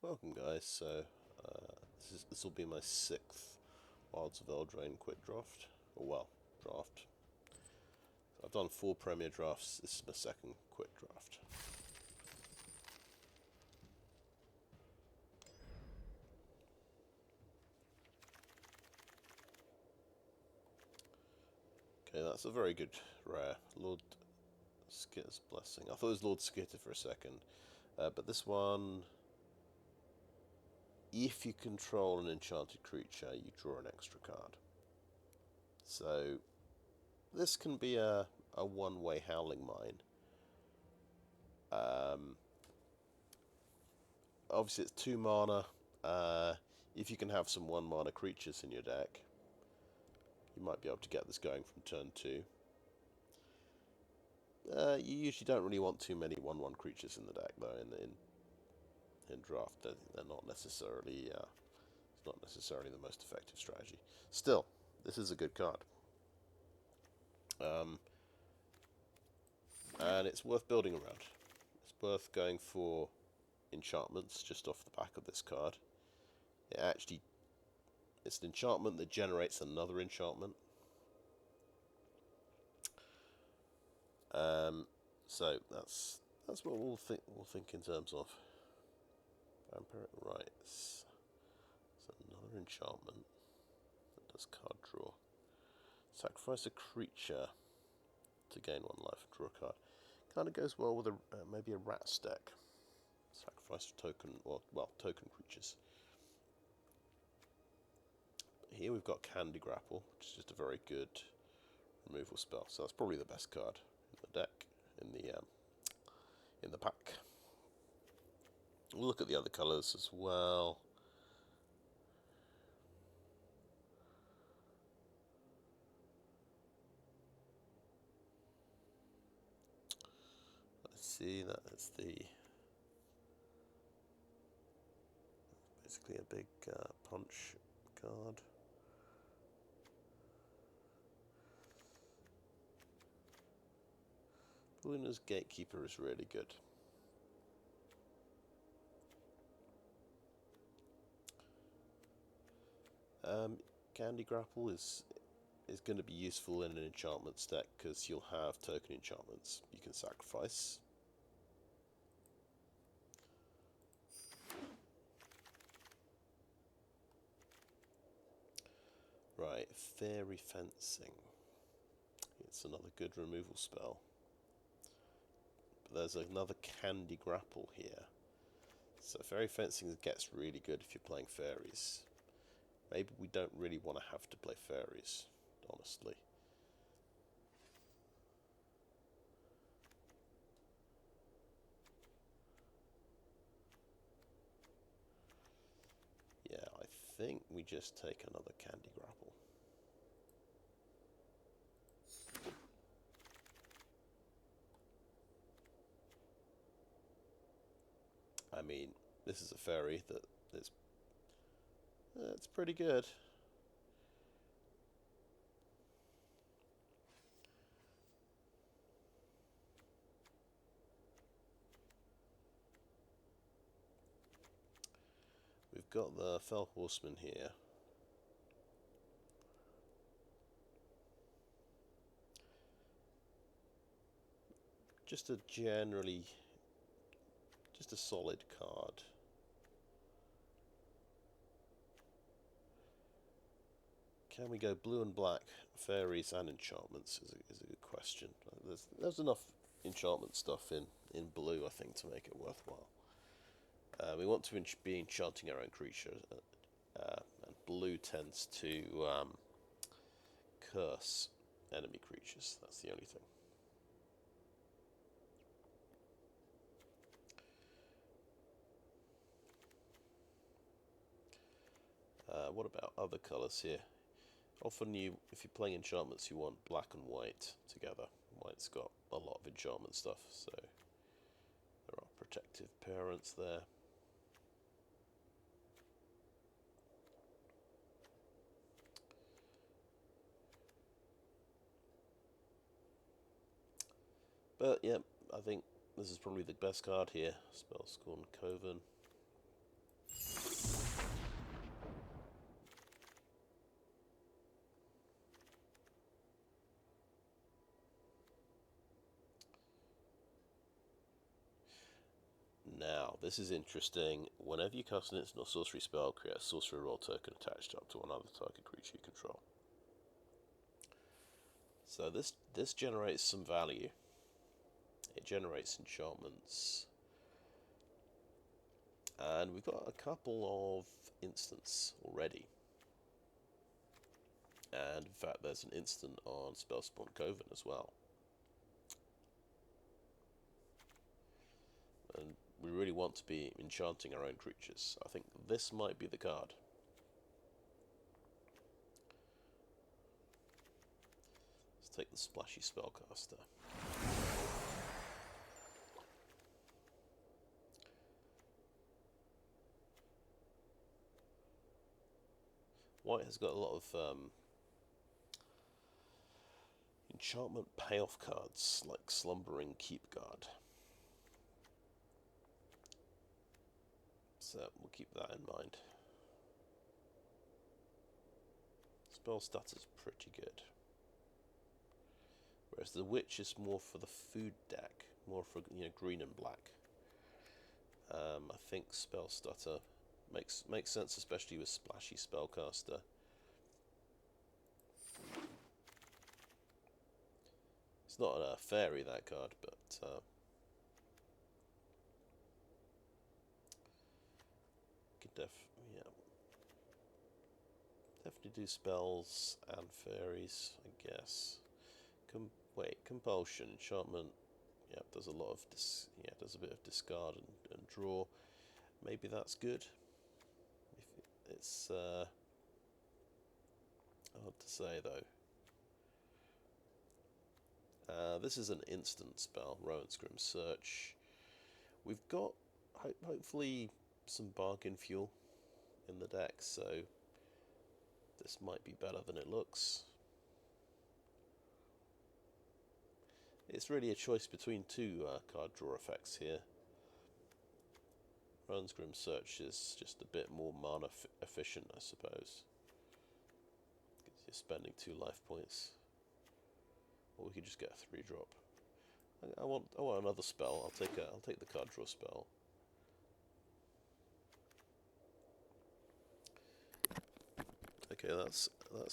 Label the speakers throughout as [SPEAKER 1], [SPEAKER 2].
[SPEAKER 1] Welcome guys, so this will be my 6th Wilds of Eldraine quick draft, or well, draft. I've done 4 Premier drafts, this is my 2nd quick draft. Okay, that's a very good rare, Lord Skitter's Blessing. I thought it was Lord Skitter for a second, but this one, if you control an enchanted creature, you draw an extra card. So this can be a one-way Howling Mine. Obviously it's 2 mana. If you can have some 1 mana creatures in your deck, you might be able to get this going from turn 2. You usually don't really want too many 1/1 creatures in the deck though. In draft, they're not necessarily it's not necessarily the most effective strategy. Still, this is a good card, and it's worth building around. It's worth going for enchantments just off the back of this card. It's an enchantment that generates another enchantment. So that's what we'll think in terms of vampiric rights. It's another enchantment that does card draw. Sacrifice a creature to gain 1 life and draw a card. Kind of goes well with maybe a rat deck. Sacrifice token, well, token creatures. Here we've got Candy Grapple, which is just a very good removal spell. So that's probably the best card in the deck, in the pack. We'll look at the other colours as well. Let's see, that's basically a big punch card. Beluna's Gatekeeper is really good. Candy Grapple is going to be useful in an enchantments deck because you'll have token enchantments you can sacrifice. Right, Fairy Fencing. It's another good removal spell. But there's another Candy Grapple here. So Fairy Fencing gets really good if you're playing fairies. Maybe we don't really want to have to play fairies, honestly. Yeah, I think we just take another Candy Grapple. I mean, this is a fairy that is it's pretty good. We've got the Fell Horseman here. Just a solid card. Can we go blue and black, fairies and enchantments is a good question. There's enough enchantment stuff in blue, I think, to make it worthwhile. We want to be enchanting our own creature, and blue tends to curse enemy creatures. That's the only thing. What about other colours here? Often if you're playing enchantments, you want black and white together. White's got a lot of enchantment stuff, so there are protective parents there. But yeah, I think this is probably the best card here, Spellscorn Coven. Now, this is interesting. Whenever you cast an instant or sorcery spell, create a sorcery roll token attached up to one other target creature you control. So this generates some value. It generates enchantments. And we've got a couple of instants already. And in fact, there's an instant on Spellscorn Coven as well. And we really want to be enchanting our own creatures. I think this might be the card. Let's take the Splashy Spellcaster. White has got a lot of enchantment payoff cards, like Slumbering Keepguard. So we'll keep that in mind. Spell Stutter's pretty good. Whereas the Witch is more for the food deck, more for green and black. I think Spell Stutter makes sense, especially with Splashy Spellcaster. It's not a fairy, that card, but could definitely do spells and fairies, I guess. Compulsion, enchantment. Yeah, does a lot of does a bit of discard and draw. Maybe that's good. It's hard to say though. This is an instant spell, Rowan's Grim Search. We've got hopefully some bargain fuel in the deck, so this might be better than it looks. It's really a choice between two card draw effects here. Rowan's Grim Search is just a bit more mana efficient, I suppose. Because you're spending 2 life points. Or we could just get a 3-drop. I want another spell. I'll take the card draw spell. Okay, that's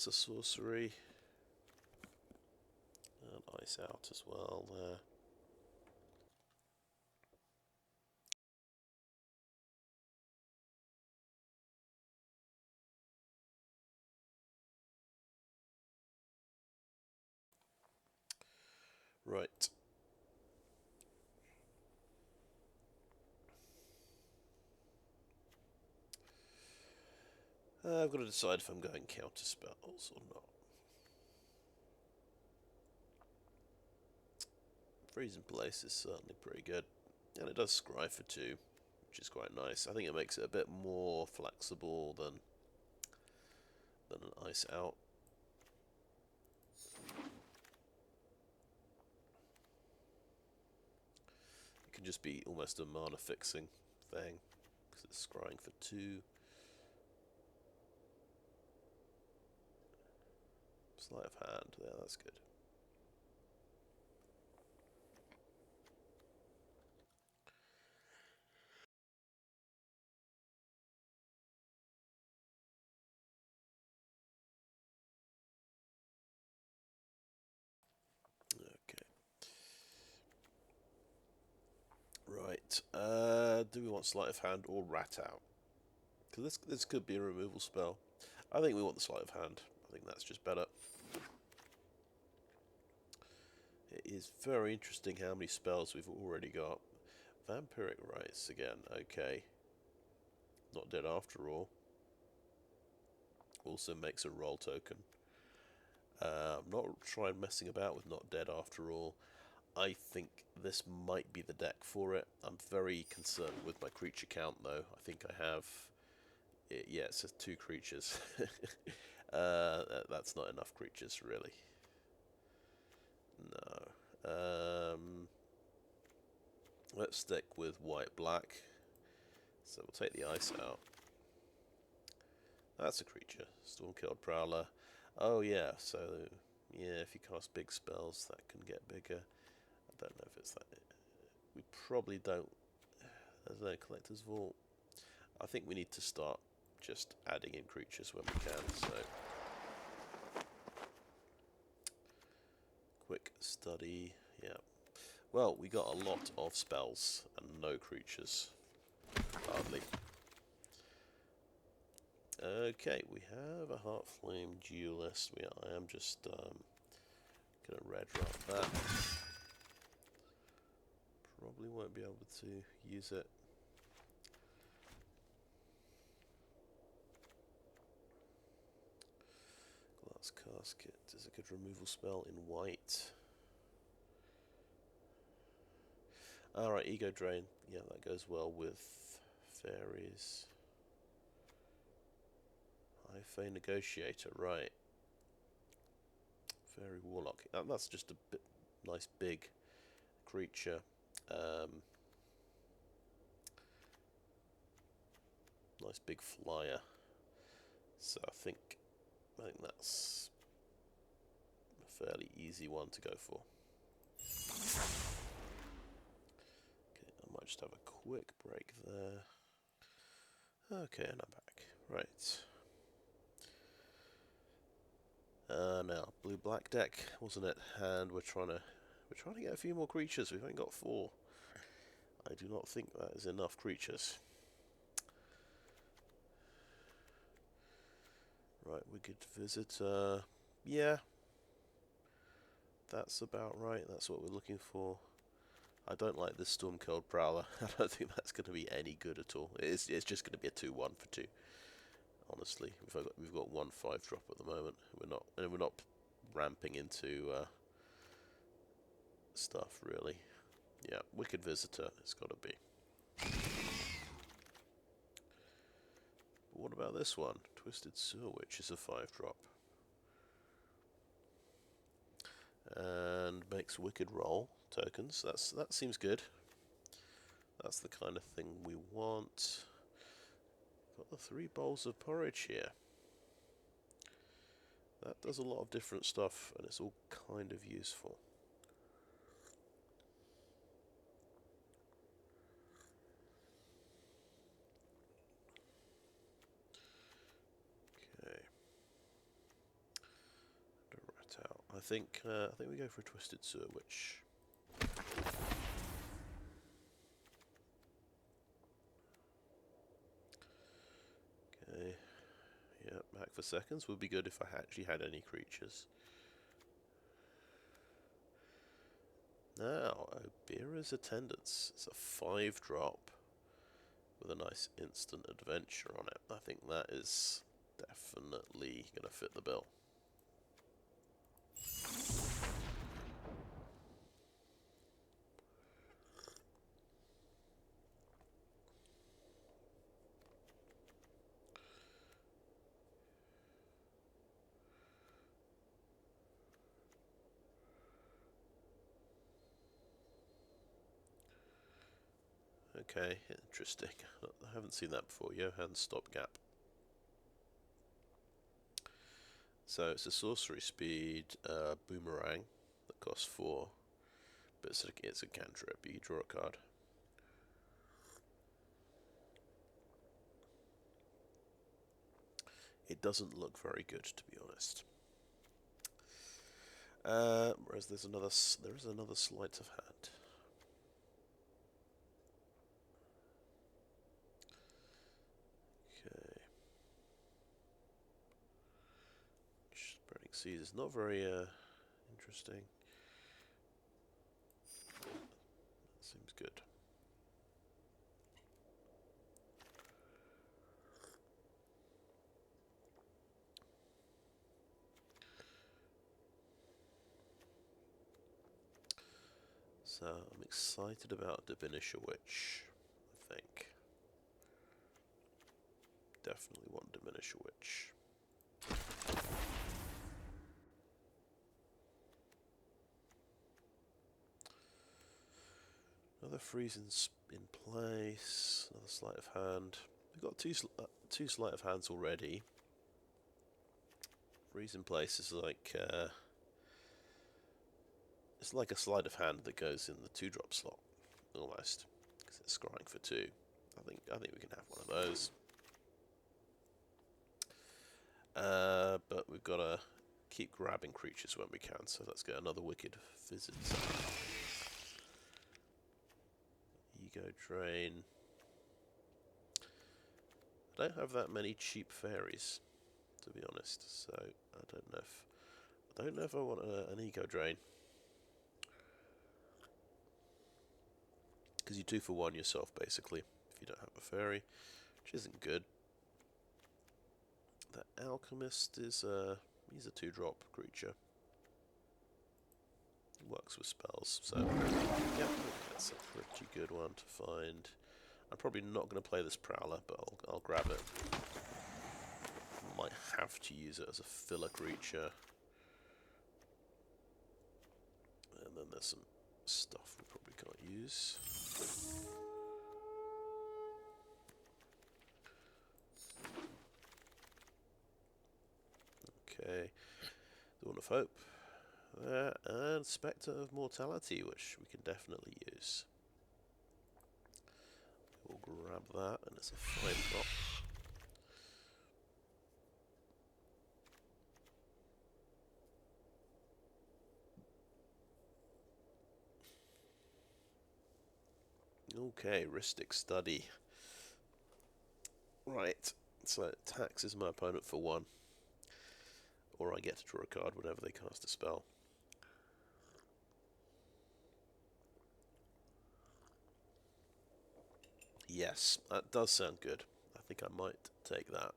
[SPEAKER 1] a sorcery. And ice out as well there. Right. I've got to decide if I'm going counter spells or not. Freezing Place is certainly pretty good, and it does scry for 2, which is quite nice. I think it makes it a bit more flexible than an ice out. It can just be almost a mana fixing thing because it's scrying for 2. Sleight of Hand, yeah, that's good. Okay. Right. Do we want Sleight of Hand or Rat Out? Because this could be a removal spell. I think we want the Sleight of Hand. I think that's just better. It is very interesting how many spells we've already got. Vampiric Rites again, okay. Not Dead After All. Also makes a roll token. I'm not trying messing about with Not Dead After All. I think this might be the deck for it. I'm very concerned with my creature count though. I think I have... yeah, it says 2 creatures. That's not enough creatures, really. No. Let's stick with white-black. So we'll take the ice out. That's a creature. Stormkeld Prowler. Oh yeah, so yeah, if you cast big spells, that can get bigger. I don't know if it's that. We probably don't. There's no collector's vault. I think we need to start just adding in creatures when we can, so... Quick study, yeah. Well, we got a lot of spells and no creatures. Hardly. Okay, we have a Heartflame Duelist. I am just going to red drop that. Probably won't be able to use it. Glass Casket is a good removal spell in white. Alright, Ego Drain. Yeah, that goes well with Fairies. High Fae Negotiator, right. Fairy Warlock. That's just a bit nice big creature. Nice big flyer. So I think that's a fairly easy one to go for. Okay, I might just have a quick break there. Okay, and I'm back. Right. Now blue-black deck, wasn't it? And we're trying to get a few more creatures. We've only got 4. I do not think that is enough creatures. Right, Wicked Visitor. Yeah, that's about right. That's what we're looking for. I don't like this Stormkeld Prowler. I don't think that's going to be any good at all. It's just going to be a 2/1 for 2. Honestly, we've got 1 5-drop at the moment. We're not ramping into stuff really. Yeah, Wicked Visitor. It's got to be. But what about this one? Twisted Sewer Witch is a 5-drop. And makes Wicked Roll tokens. That seems good. That's the kind of thing we want. Got the 3 bowls of porridge here. That does a lot of different stuff, and it's all kind of useful. Okay. Rat out. I think we go for a Twisted Sewer Witch. Okay. Yeah, back for seconds would be good if I actually had any creatures. Now, Obyra's Attendants. It's a 5-drop with a nice instant adventure on it. I think that is definitely going to fit the bill. Okay, interesting. I haven't seen that before. Johan's Stopgap. So it's a sorcery speed boomerang that costs 4, but it's a cantrip. You draw a card. It doesn't look very good, to be honest. Whereas there is another Sleight of Hand. Okay. Spreading Seas is not very interesting. That seems good. So I'm excited about Diminisher Witch, I think. Definitely want Diminisher Witch. Another freeze in place, another Sleight of Hand. We've got two Sleight of Hands already. Freeze in place is like it's like a Sleight of Hand that goes in the 2-drop slot, almost, because it's scrying for 2. I think we can have one of those. But we've got to keep grabbing creatures when we can, so let's get another Wicked Visit. Ego Drain. I don't have that many cheap fairies, to be honest, so I don't know if I want an Ego Drain. Because you 2 for 1 yourself, basically, if you don't have a fairy, which isn't good. The Alchemist is he's a 2-drop creature. Works with spells, so yeah, that's a pretty good one to find. I'm probably not going to play this Prowler, but I'll grab it. Might have to use it as a filler creature. And then there's some stuff we probably can't use. Okay, Dawn of Hope. And Specter of Mortality, which we can definitely use. We'll grab that, and it's a 5-drop. Okay, Rhystic Study. Right, so it taxes my opponent for 1. Or I get to draw a card whenever they cast a spell. Yes, that does sound good. I think I might take that.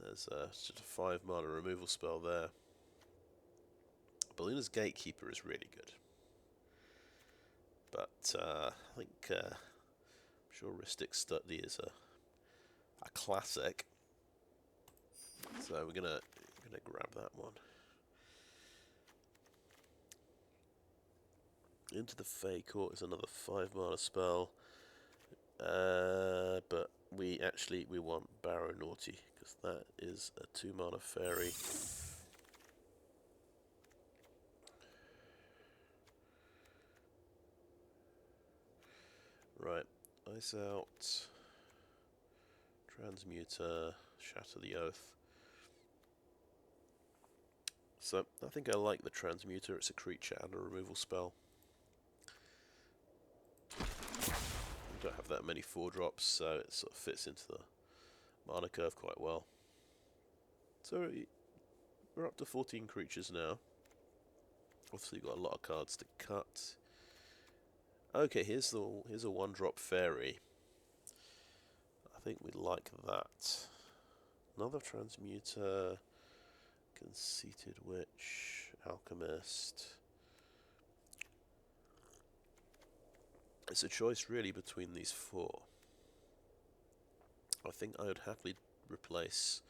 [SPEAKER 1] There's just a 5-mana removal spell there. Beluna's Gatekeeper is really good. But I think I'm sure Rhystic Study is a classic. So we're gonna grab that one. Into the Fae Court is another 5-mana spell. But we want Barrow Naughty, because that is a 2-mana fairy. Right, Ice Out, Transmuter, Shatter the Oath. So I think I like the Transmuter. It's a creature and a removal spell. We don't have that many 4-drops, so it sort of fits into the mana curve quite well. So we're up to 14 creatures now. Obviously got a lot of cards to cut. Okay, here's a 1-drop fairy. I think we like that. Another Transmuter, Conceited Witch, Alchemist. It's a choice really between these 4. I think I would happily replace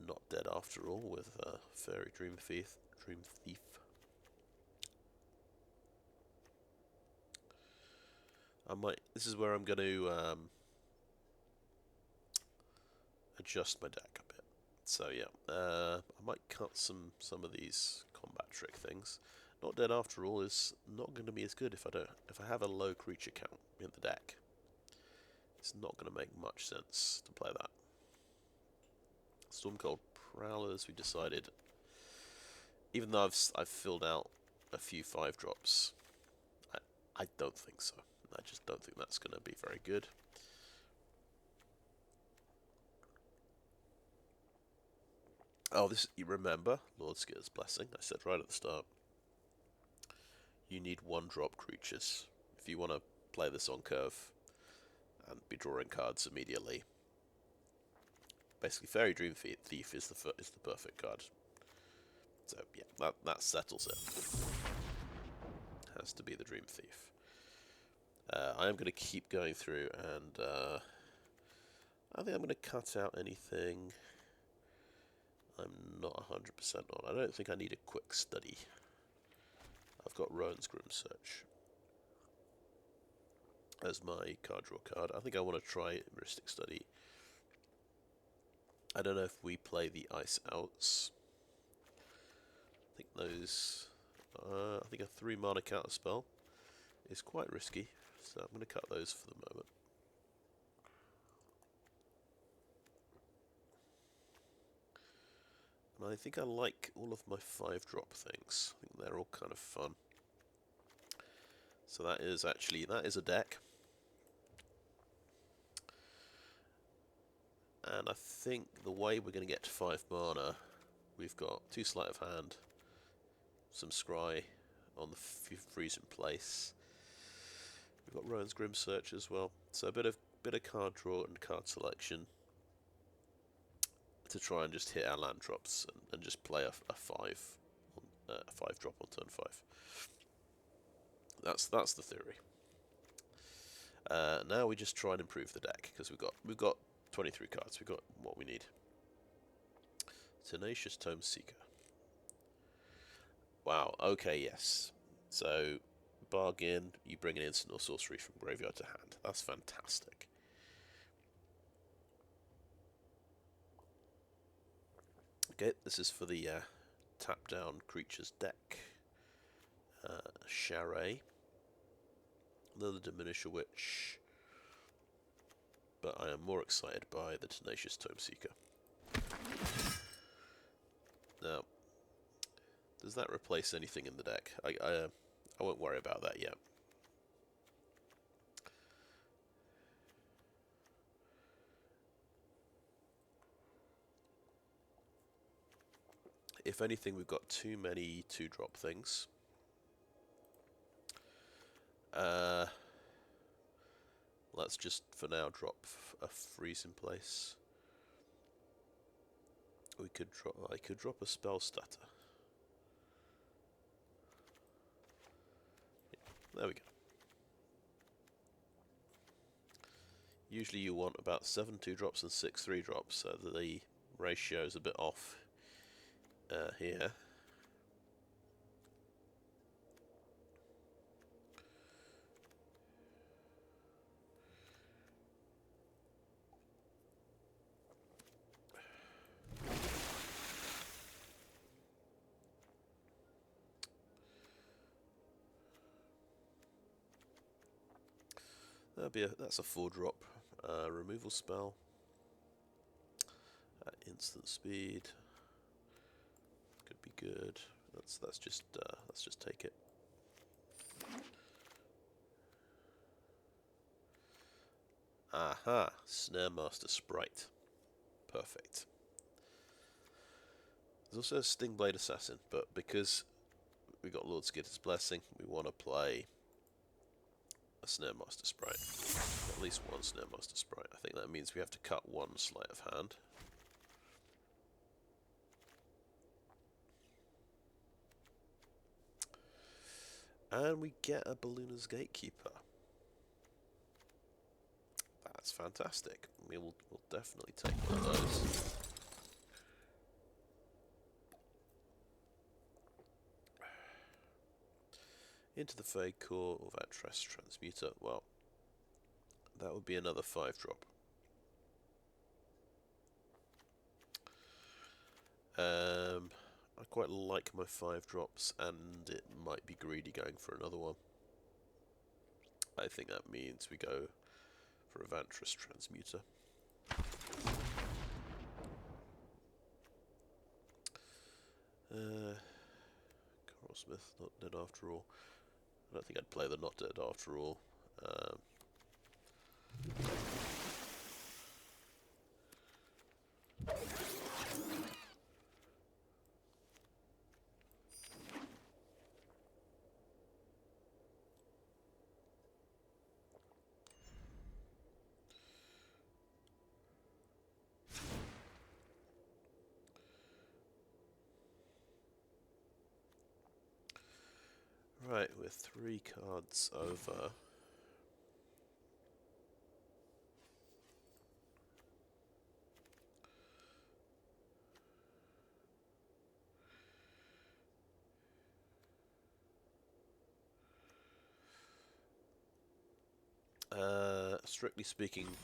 [SPEAKER 1] Not Dead After All with Faerie Dreamthief. This is where I'm going to adjust my deck a bit. So yeah, I might cut some of these combat trick things. Not Dead After All is not going to be as good if I have a low creature count in the deck. It's not going to make much sense to play that. Stormkeld Prowlers, we decided, even though I've filled out a few 5-drops, I don't think so. I just don't think that's going to be very good. Oh, you remember Lord Skitter's Blessing? I said right at the start. You need 1-drop creatures if you want to play this on curve and be drawing cards immediately. Basically, Faerie Dreamthief is the perfect card. So yeah, that settles it. Has to be the Dream Thief. I am going to keep going through, and I think I'm going to cut out anything I'm not 100% on. I don't think I need a quick study. I've got Rowan's Grim Search as my card draw card. I think I want to try Rhystic Study. I don't know if we play the Ice Outs. I think those... I think a 3-mana counter spell is quite risky, so I'm going to cut those for the moment. And I think I like all of my 5-drop things. I think they're all kind of fun. So that is a deck. And I think the way we're going to get to 5 mana, we've got 2 Sleight of Hand, some Scry on the freeze in place. We've got Rowan's Grim Search as well. So a bit of card draw and card selection to try and just hit our land drops and just play a 5-drop on turn 5. That's the theory. Now we just try and improve the deck because we've got 23 cards. We've got what we need. Tenacious Tomeseeker. Wow. Okay. Yes. So bargain. You bring an instant or sorcery from graveyard to hand. That's fantastic. Okay, this is for the tap-down creatures deck. Charret. Another Diminisher Witch. But I am more excited by the Tenacious Tomeseeker. Now, does that replace anything in the deck? I won't worry about that yet. If anything, we've got too many 2-drop things. Let's just, for now, drop a freeze in place. I could drop a Spell Stutter. There we go. Usually you want about 7 2-drops and 6 3-drops, so the ratio is a bit off here. That's a 4-drop removal spell. Instant speed could be good. Let's just take it. Aha! Snaremaster Sprite. Perfect. There's also a Stingblade Assassin, but because we got Lord Skitter's Blessing, we want to play a Snaremaster Sprite. At least one Snaremaster Sprite. I think that means we have to cut 1 Sleight of Hand. And we get a Beluna's Gatekeeper. That's fantastic. We'll definitely take one of those. Into the Fae Core or Vantress Transmuter. Well, that would be another 5-drop. I quite like my 5-drops, and it might be greedy going for another one. I think that means we go for a Vantress Transmuter. Coralsmith, not dead after all. I don't think I'd play the not dead after all. Right, we're 3 cards over. Strictly speaking,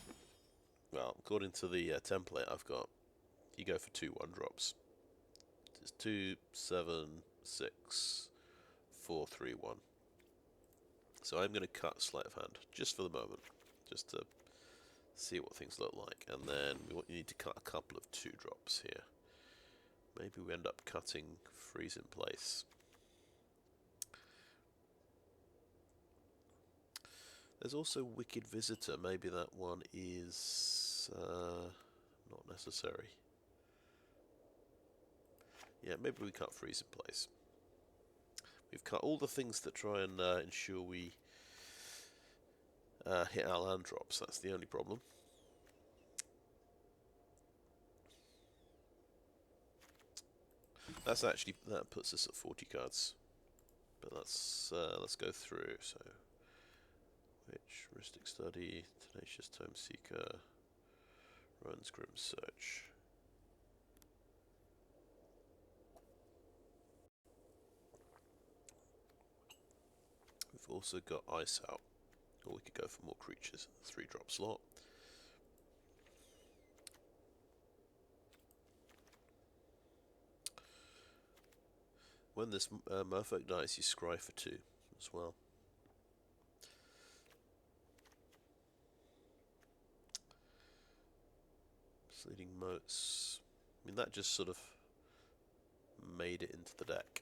[SPEAKER 1] well, according to the template I've got, you go for 2 1-drops. It's 2, 7, 6, 4, 3, 1. So I'm going to cut Sleight of Hand, just for the moment, just to see what things look like. And then we need to cut a couple of 2-drops here. Maybe we end up cutting Freeze in Place. There's also Wicked Visitor. Maybe that one is not necessary. Yeah, maybe we cut Freeze in Place. We've cut all the things that try and ensure we hit our land drops. That's the only problem. That puts us at 40 cards. But let's go through. So, Witch, Rhystic Study, Tenacious Tomeseeker, Runs Grim Search. We've also got Ice Out, or we could go for more creatures. 3-drop slot. When this merfolk dies, you scry for 2 as well. Misleading Motes. I mean, that just sort of made it into the deck.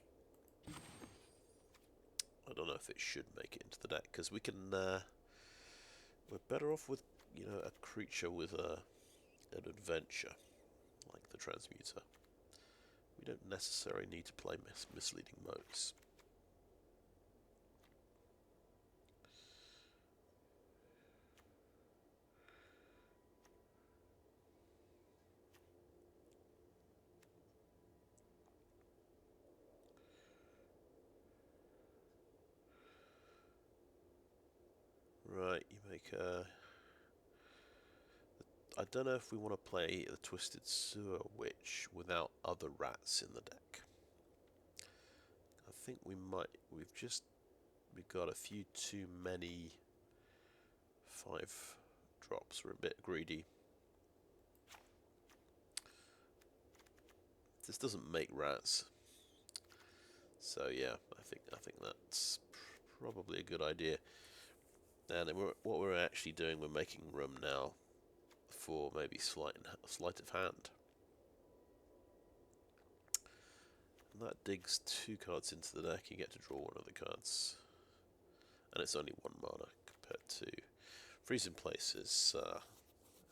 [SPEAKER 1] I don't know if it should make it into the deck, because we can. We're better off with, you know, a creature with an adventure, like the Transmuter. We don't necessarily need to play Misleading Motes. Right, you make a... I don't know if we want to play the Twisted Sewer Witch without other rats in the deck. I think we might... We've got a few too many 5-drops. We're a bit greedy. This doesn't make rats. So yeah, I think that's probably a good idea. And what we're actually doing, we're making room now for maybe Sleight of Hand. And that digs 2 cards into the deck. You get to draw 1 of the cards. And it's only 1 mana compared to Freeze in Place is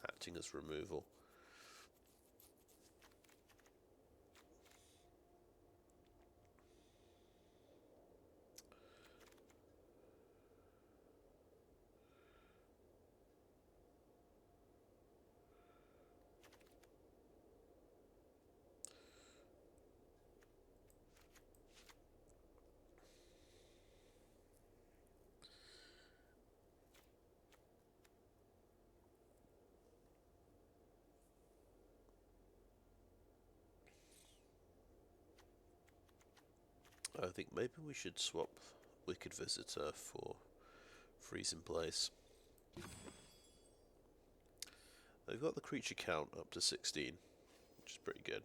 [SPEAKER 1] acting as removal. I think maybe we should swap Wicked Visitor for Freeze in Place. They've got the creature count up to 16, which is pretty good.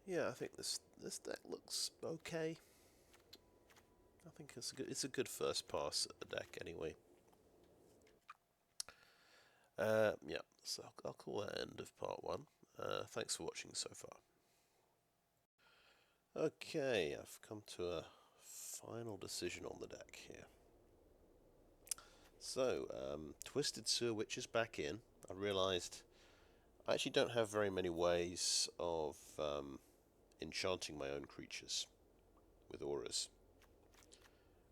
[SPEAKER 1] Yeah, I think this deck looks okay. I think it's a good first pass at the deck anyway. Yeah, so I'll call that end of part 1. Thanks for watching so far. Okay, I've come to a final decision on the deck here. So, Twisted Sewer Witch is back in. I realised I actually don't have very many ways of enchanting my own creatures with auras.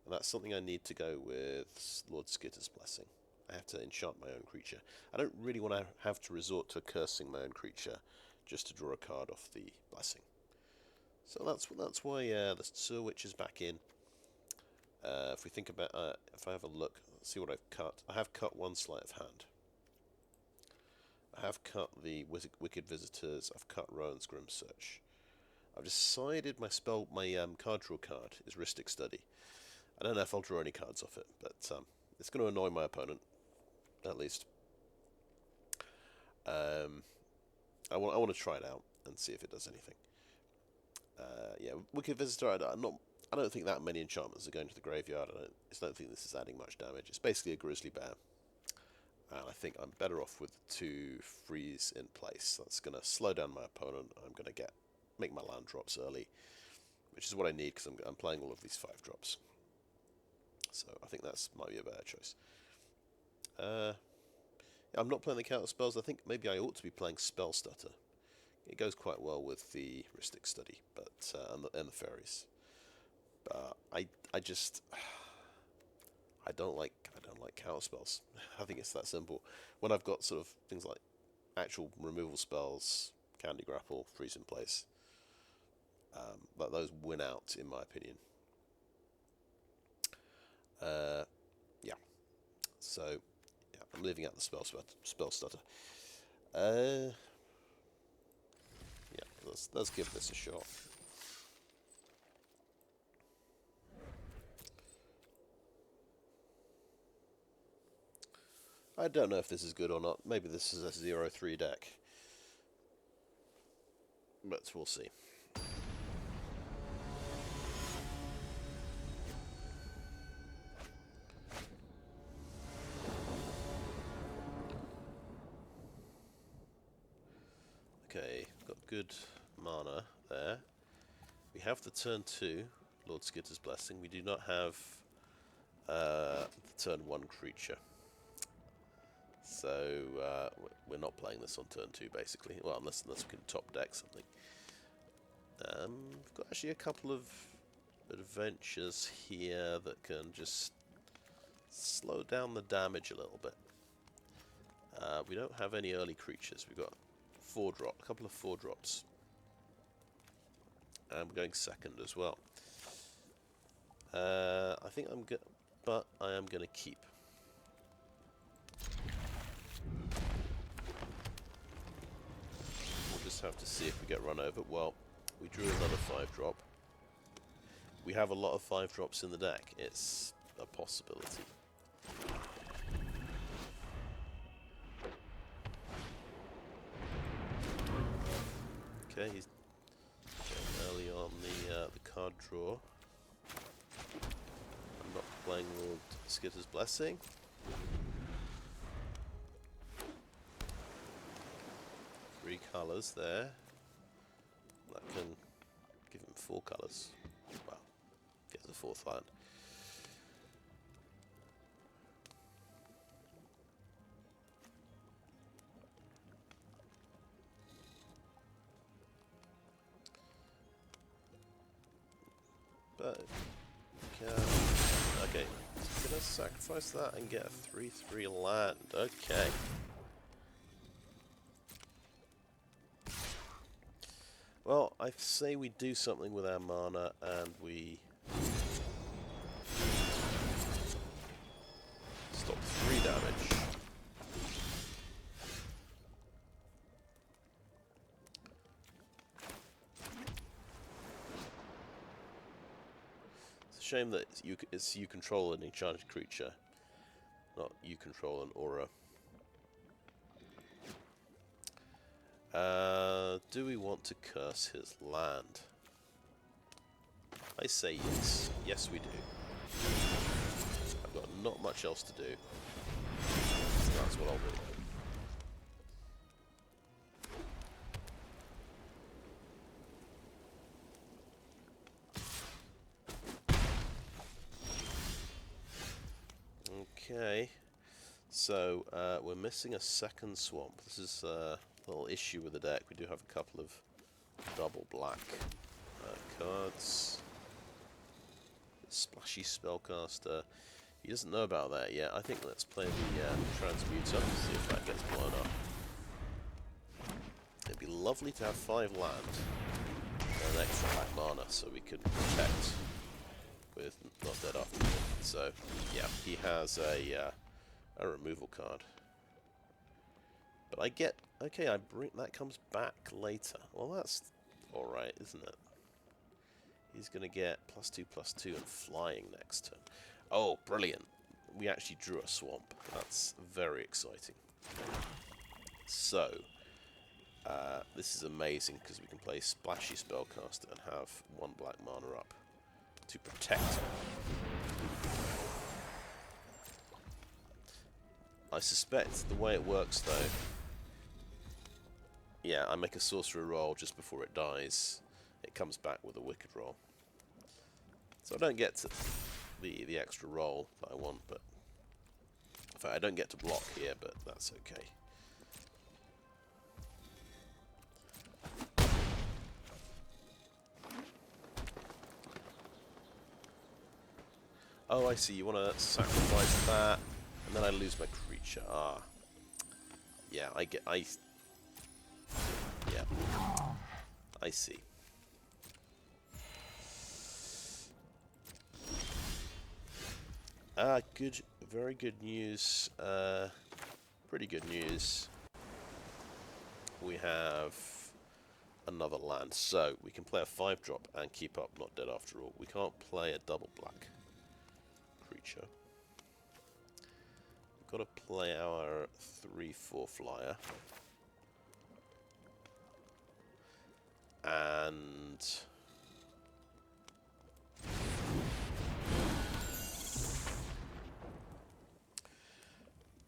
[SPEAKER 1] And that's something I need to go with Lord Skitter's Blessing. I have to enchant my own creature. I don't really want to have to resort to cursing my own creature just to draw a card off the Blessing. So that's why the Sewer Witch is back in. If we think about, if I have a look, let's see what I've cut. I have cut one Sleight of Hand. I have cut the Wicked Visitors. I've cut Rowan's Grim Search. I've decided my card draw card is Rhystic Study. I don't know if I'll draw any cards off it, but it's going to annoy my opponent, at least. I want to try it out and see if it does anything. Yeah, Wicked Visitor. I don't think that many enchantments are going to the graveyard. I don't think this is adding much damage. It's basically a Grizzly Bear, and I think I'm better off with 2 freeze in place. That's going to slow down my opponent. I'm going to make my land drops early, which is what I need because I'm playing all of these 5 drops. So I think that's might be a better choice. I'm not playing the counter spells. I think maybe I ought to be playing Spell Stutter. It goes quite well with the Rhystic Study, but and the Fairies. But I don't like counter spells. I think it's that simple. When I've got sort of things like actual removal spells, Candy Grapple, freeze in place, but those win out in my opinion. Yeah. So yeah, I'm leaving out the Spell Stutter. Yeah, let's give this a shot. I don't know if this is good or not. Maybe this is a 0-3 deck. But we'll see. Okay, got good mana there. We have the turn 2, Lord Skitter's Blessing. We do not have the turn 1 creature. So we're not playing this on turn 2, basically. Well, unless we can top deck something. We've got actually a couple of adventures here that can just slow down the damage a little bit. We don't have any early creatures. We've got a couple of 4-drops. And we're going second as well. I think but I am going to keep. We'll just have to see if we get run over. Well, we drew another 5-drop. We have a lot of 5-drops in the deck. It's a possibility. Okay, he's early on the card draw. I'm not playing Lord Skitter's Blessing. Three colours there. That can give him 4 colours. Well, he has a 4th land. But okay, so gonna sacrifice that and get a 3/3 land. Okay. Well, I say we do something with our mana and we stop 3 damage. Shame that you control an enchanted creature, not you control an aura. Do we want to curse his land? I say yes. Yes, we do. I've got not much else to do. So that's what I'll do. Okay, so we're missing a second swamp. This is a little issue with the deck. We do have a couple of double black cards. Splashy Spellcaster. He doesn't know about that yet. I think let's play the Transmuter, see if that gets blown up. It'd be lovely to have 5 land. an extra black mana so we can protect with not dead after all. So yeah, he has a removal card. But I get, okay, I bring, that comes back later. Well, that's alright, isn't it? He's going to get +2/+2 and flying next turn. Oh, brilliant. We actually drew a swamp. That's very exciting. So, this is amazing because we can play Splashy Spellcaster and have 1 black mana up to protect him. I suspect the way it works though, yeah, I make a sorcerer roll just before it dies. It comes back with a wicked roll. So I don't get to the extra roll that I want, but in fact I don't get to block here, but that's okay. Oh, I see. You want to sacrifice that, and then I lose my creature. Ah, yeah. Yeah, I see. Good, very good news. Pretty good news. We have another land, so we can play a 5-drop and keep up not dead after all. We can't play a double black creature. We've got to play our 3/4 flyer. And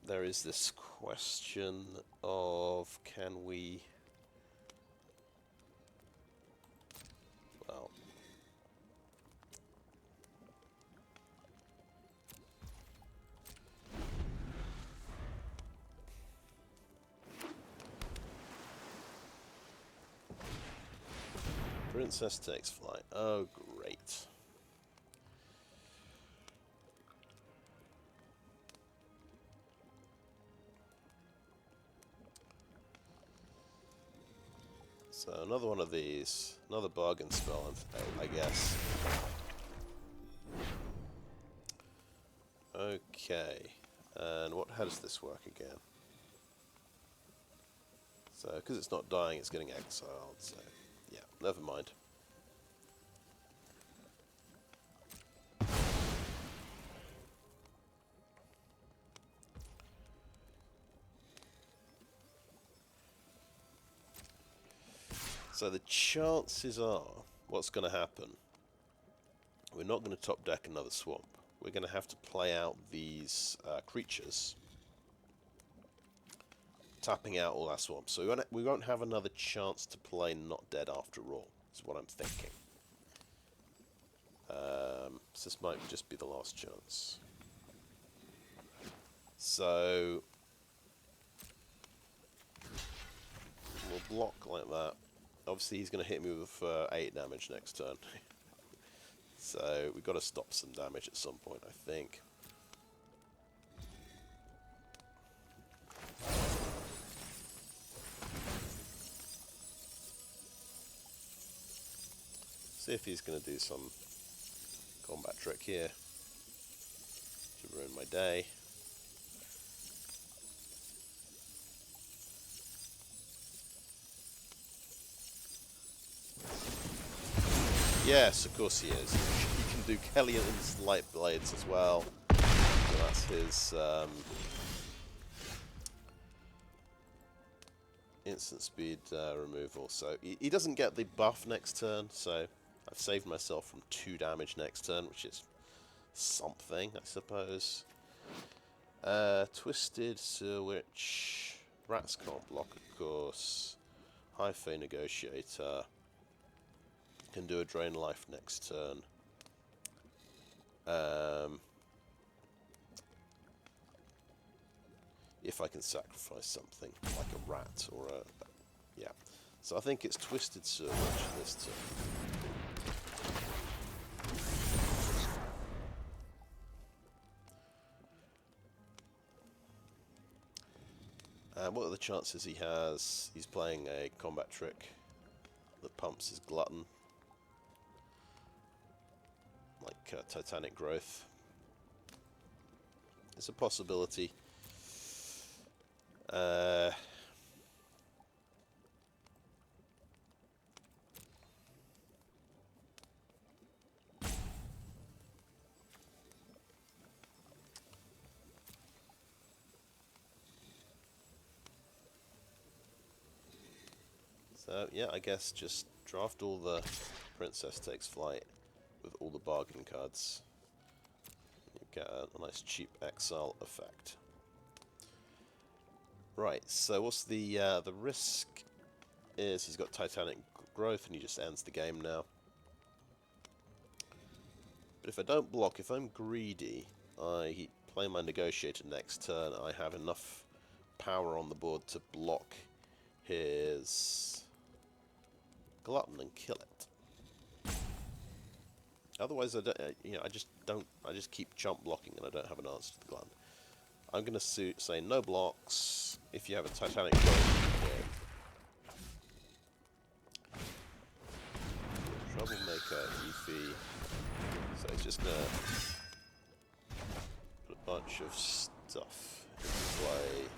[SPEAKER 1] there is this question of, can we... Well... Princess takes flight. Oh, great. So another one of these, another bargain spell, I guess. Okay, and how does this work again? So, because it's not dying, it's getting exiled, so yeah, never mind. So the chances are, what's going to happen, we're not going to top deck another swamp. We're going to have to play out these creatures, tapping out all our swamps. So we won't have another chance to play not dead after all, is what I'm thinking. So this might just be the last chance. So we'll block like that. Obviously he's going to hit me with 8 damage next turn. So we've got to stop some damage at some point, I think. See if he's going to do some combat trick here to ruin my day. Yes, of course he is. He can do Kellyan's Light Blades as well. So that's his instant speed removal. So he doesn't get the buff next turn, so I've saved myself from 2 damage next turn, which is something, I suppose. Twisted Witch. Rats can't block, of course. High Fae Negotiator. Can do a drain life next turn. If I can sacrifice something like a rat or a... yeah. So I think it's Twisted Witch this turn. What are the chances he has? He's playing a combat trick that pumps his glutton. like Titanic Growth. It's a possibility. So, yeah, I guess just draft all the Princess Takes Flight with all the bargain cards. You get a nice cheap exile effect. Right, so what's the risk is he's got Titanic Growth and he just ends the game now. But if I don't block, if I'm greedy, I play my Negotiator next turn, I have enough power on the board to block his Glutton and kill it. Otherwise, I don't, I just keep chump blocking and I don't have an answer to the Glutton. I'm going to say no blocks. If you have a Titanic Growth, Troublemaker, Efi. So he's just going to put a bunch of stuff into play.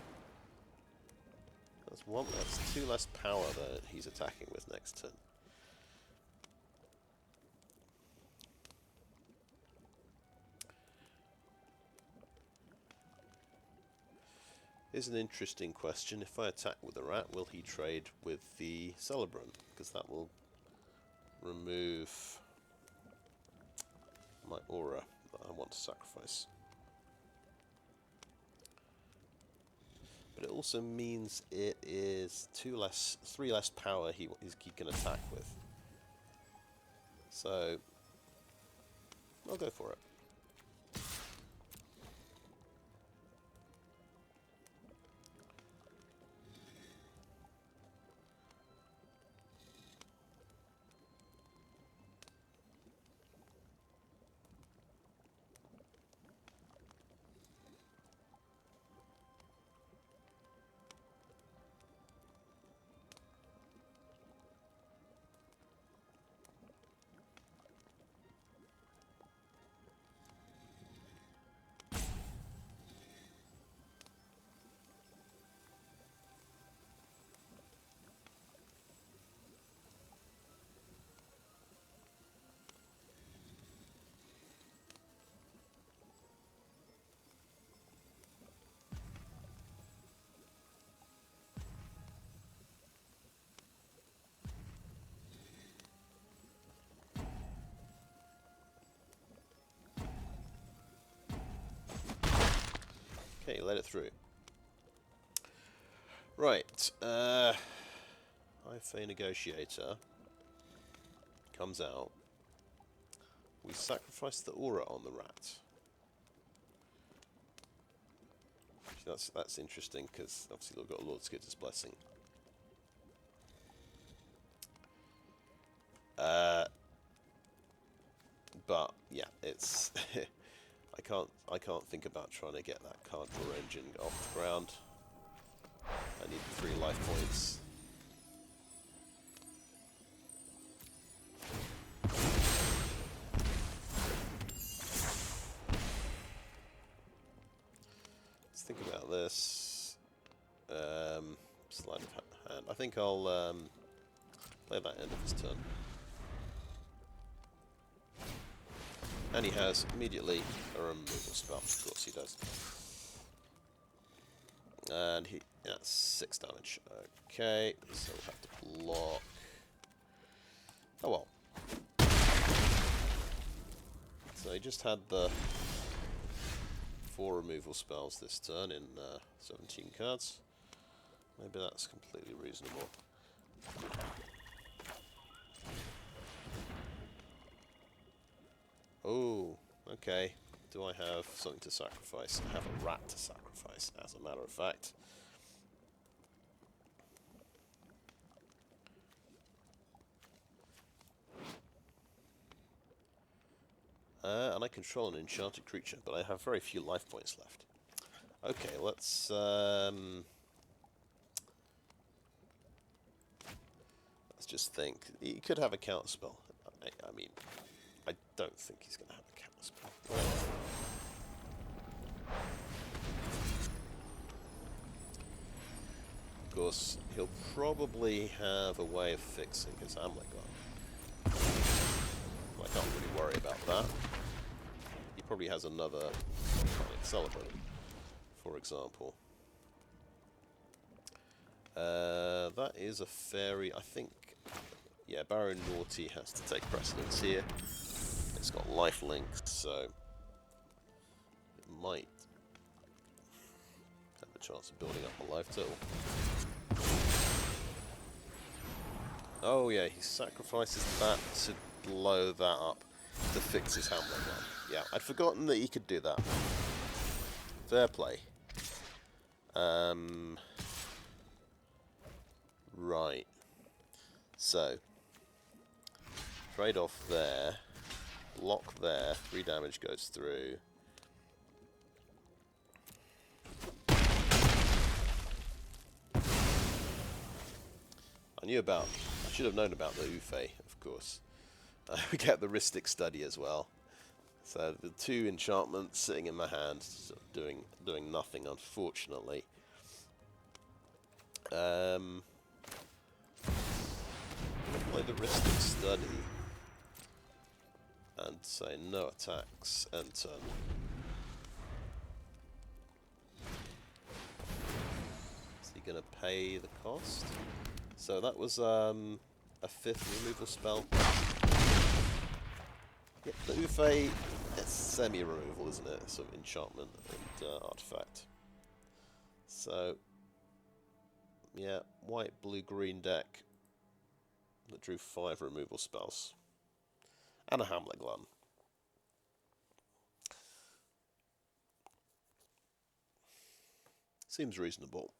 [SPEAKER 1] That's 2 less power that he's attacking with next turn. Here's an interesting question. If I attack with the rat, will he trade with the Celebrant? Because that will remove my aura that I want to sacrifice. But it also means it is 3 less power he can attack with. So I'll go for it. Okay, let it through. Right, High Fae Negotiator comes out. We sacrifice the aura on the rat. That's interesting because obviously we've got a Lord Skitter's Blessing. But yeah, it's I can't think about trying to get that card draw engine off the ground. I need 3 life points. Let's think about this. Sleight of Hand. I think I'll play that end of his turn. And he has immediately a removal spell. Of course he does. And that's 6 damage. Okay, so we'll have to block. Oh well. So he just had the 4 removal spells this turn in 17 cards. Maybe that's completely reasonable. Oh, okay. Do I have something to sacrifice? I have a rat to sacrifice, as a matter of fact. And I control an enchanted creature, but I have very few life points left. Okay, let's just think. You could have a counter spell. I mean, I don't think he's going to have a counter spell. Of course, he'll probably have a way of fixing his Hamlet Gun. Well, I can't really worry about that. He probably has another Celebrate, for example. That is a fairy, I think. Yeah, Barrow Naughty has to take precedence here. It's got lifelink, so it might have a chance of building up a life total. Oh yeah, he sacrifices that to blow that up to fix his Hamlet Gun. Yeah, I'd forgotten that he could do that. Fair play. Right. So, trade off there, block there, 3 damage goes through. I should have known about the Ufe, of course. We get the Rhystic Study as well. So the 2 enchantments sitting in my hand, sort of doing nothing, unfortunately. I'm gonna play the Rhystic Study and say no attacks and turn. Is he gonna pay the cost? So that was a 5th removal spell. Yep, the Ufe, it's semi-removal, isn't it? Sort of enchantment and artifact. So, yeah, white, blue, green deck that drew 5 removal spells. And a Hamlet Gun. Seems reasonable.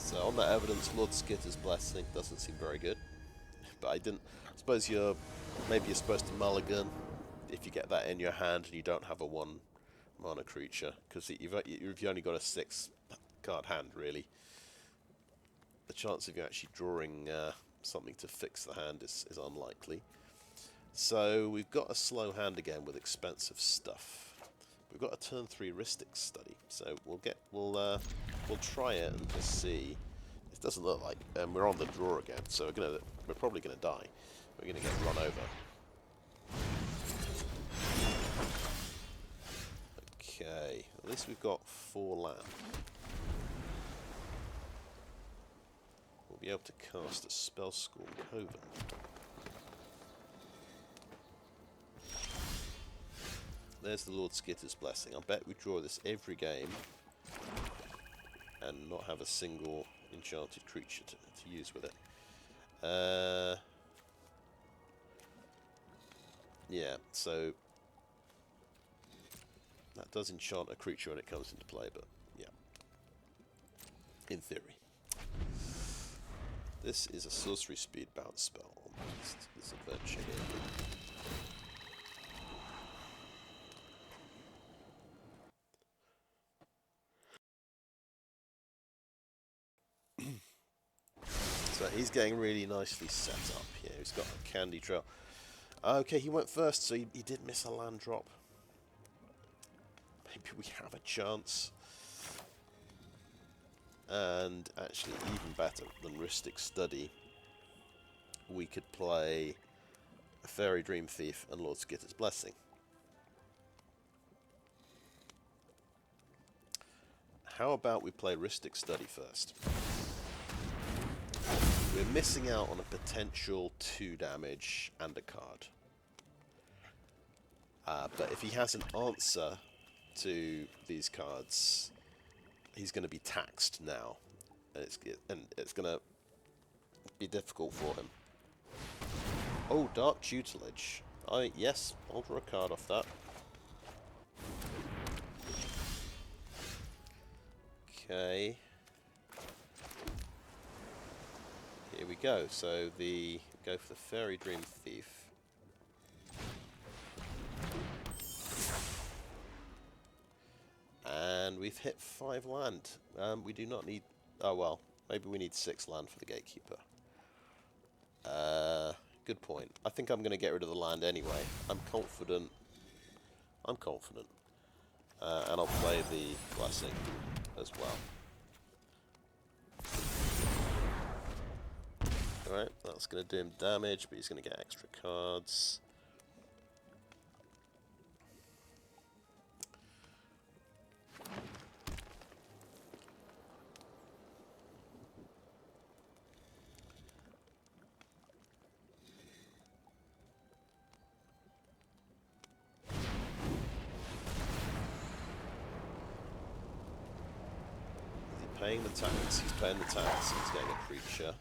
[SPEAKER 1] So on that evidence, Lord Skitter's Blessing doesn't seem very good. But I suppose maybe you're supposed to mulligan if you get that in your hand and you don't have a 1-mana creature, because you've only got a 6-card hand, really. The chance of you actually drawing something to fix the hand is unlikely. So we've got a slow hand again with expensive stuff. We've got a turn 3 Rhystic Study, so we'll try it and just see. It doesn't look like, and we're on the draw again, so we're probably gonna die. We're gonna get run over. Okay, at least we've got 4 land. We'll be able to cast a Spellscorn Coven. There's the Lord Skitter's Blessing. I bet we draw this every game and not have a single enchanted creature to use with it. Yeah, so that does enchant a creature when it comes into play, but yeah, in theory. This is a sorcery speed bounce spell on this adventure here. So he's getting really nicely set up here. He's got a Candy Trail. Okay, he went first, so he did miss a land drop. Maybe we have a chance. And actually, even better than Rhystic Study, we could play a Faerie Dreamthief and Lord Skitter's Blessing. How about we play Rhystic Study first? We're missing out on a potential 2 damage and a card. But if he has an answer to these cards, he's going to be taxed now. And it's going to be difficult for him. Oh, Dark Tutelage. Yes, I'll draw a card off that. Okay. Here we go. So go for the Faerie Dreamthief. And we've hit 5 land. We do not need... Oh, well. Maybe we need 6 land for the Gatekeeper. Good point. I think I'm going to get rid of the land anyway. I'm confident. And I'll play the Blessing as well. Alright, that's going to do him damage, but he's going to get extra cards. Paying the tax, he's paying the tax, he's getting a creature.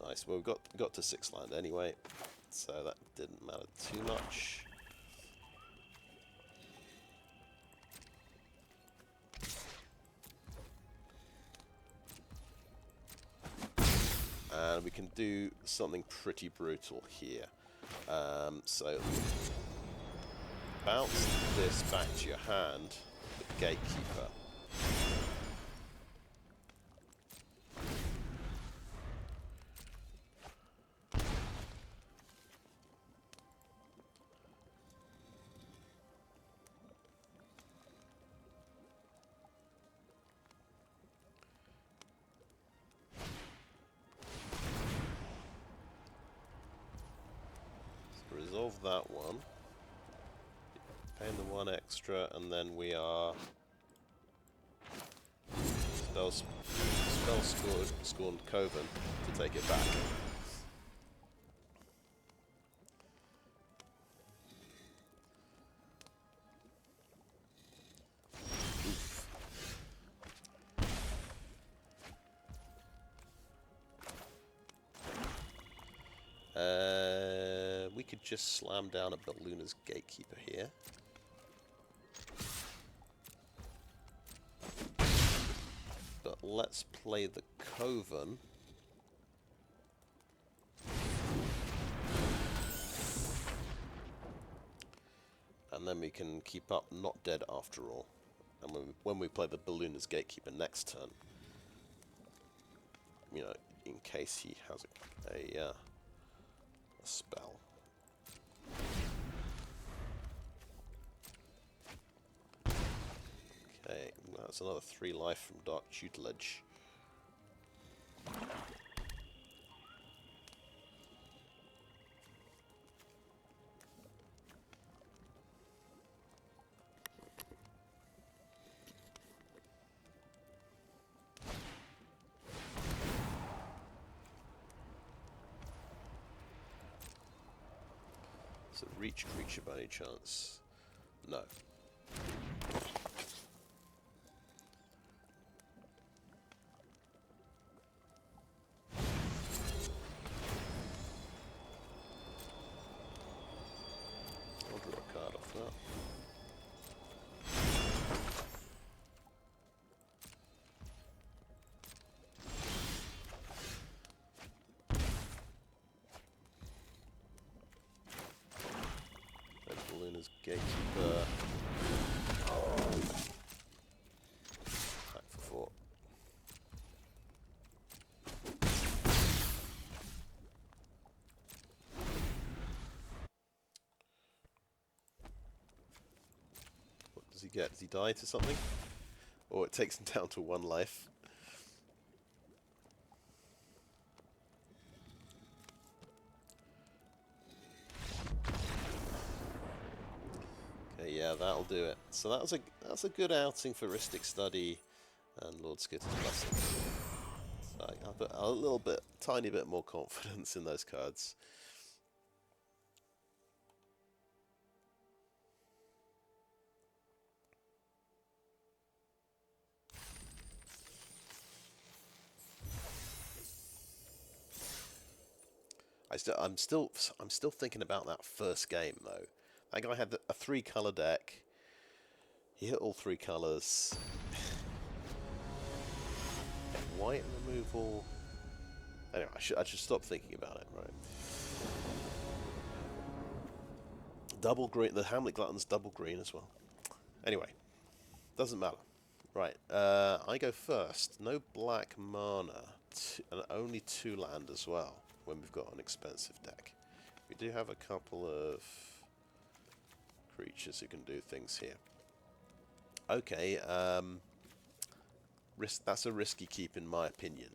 [SPEAKER 1] Nice, well we've got to 6 land anyway, so that didn't matter too much. And we can do something pretty brutal here. So bounce this back to your hand. Gatekeeper. So resolve that one. Paying the 1 extra, and then we are Spellscorn Coven to take it back. Oof. We could just slam down a Beluna's Gatekeeper here. Let's play the Coven. And then we can keep up not dead after all. And when we play the Beluna's Gatekeeper next turn, you know, in case he has a spell. Okay, that's another 3 life from Dark Tutelage. Is it reach creature by any chance? No. Gatekeeper. Back for 4. What does he get? Does he die to something? Or it takes him down to 1 life? Yeah, that'll do it. So that's a good outing for Rhystic Study and Lord Skitter's Blessing. So I've got a tiny bit more confidence in those cards. I'm still thinking about that first game though. That guy had a 3-color deck. He hit all 3 colours. White removal. Anyway, I should stop thinking about it, right? Double green. The Hamlet Glutton's double green as well. Anyway, doesn't matter. Right, I go first. No black mana, and only 2 land as well, when we've got an expensive deck. We do have a couple of creatures who can do things here. Okay, that's a risky keep in my opinion.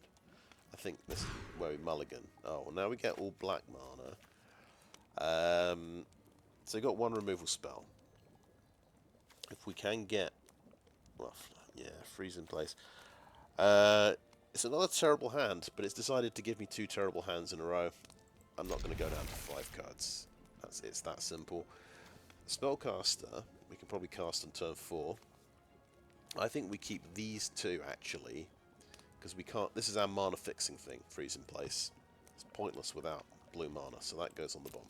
[SPEAKER 1] I think this is where we mulligan. Oh, well now we get all black mana. So we got 1 removal spell. If we can get... well, yeah, freeze in place. It's another terrible hand, but it's decided to give me 2 terrible hands in a row. I'm not going to go down to 5 cards. It's that simple. Spellcaster, we can probably cast on turn 4. I think we keep these 2, actually, because we can't... this is our mana fixing thing, freeze in place. It's pointless without blue mana, so that goes on the bomb.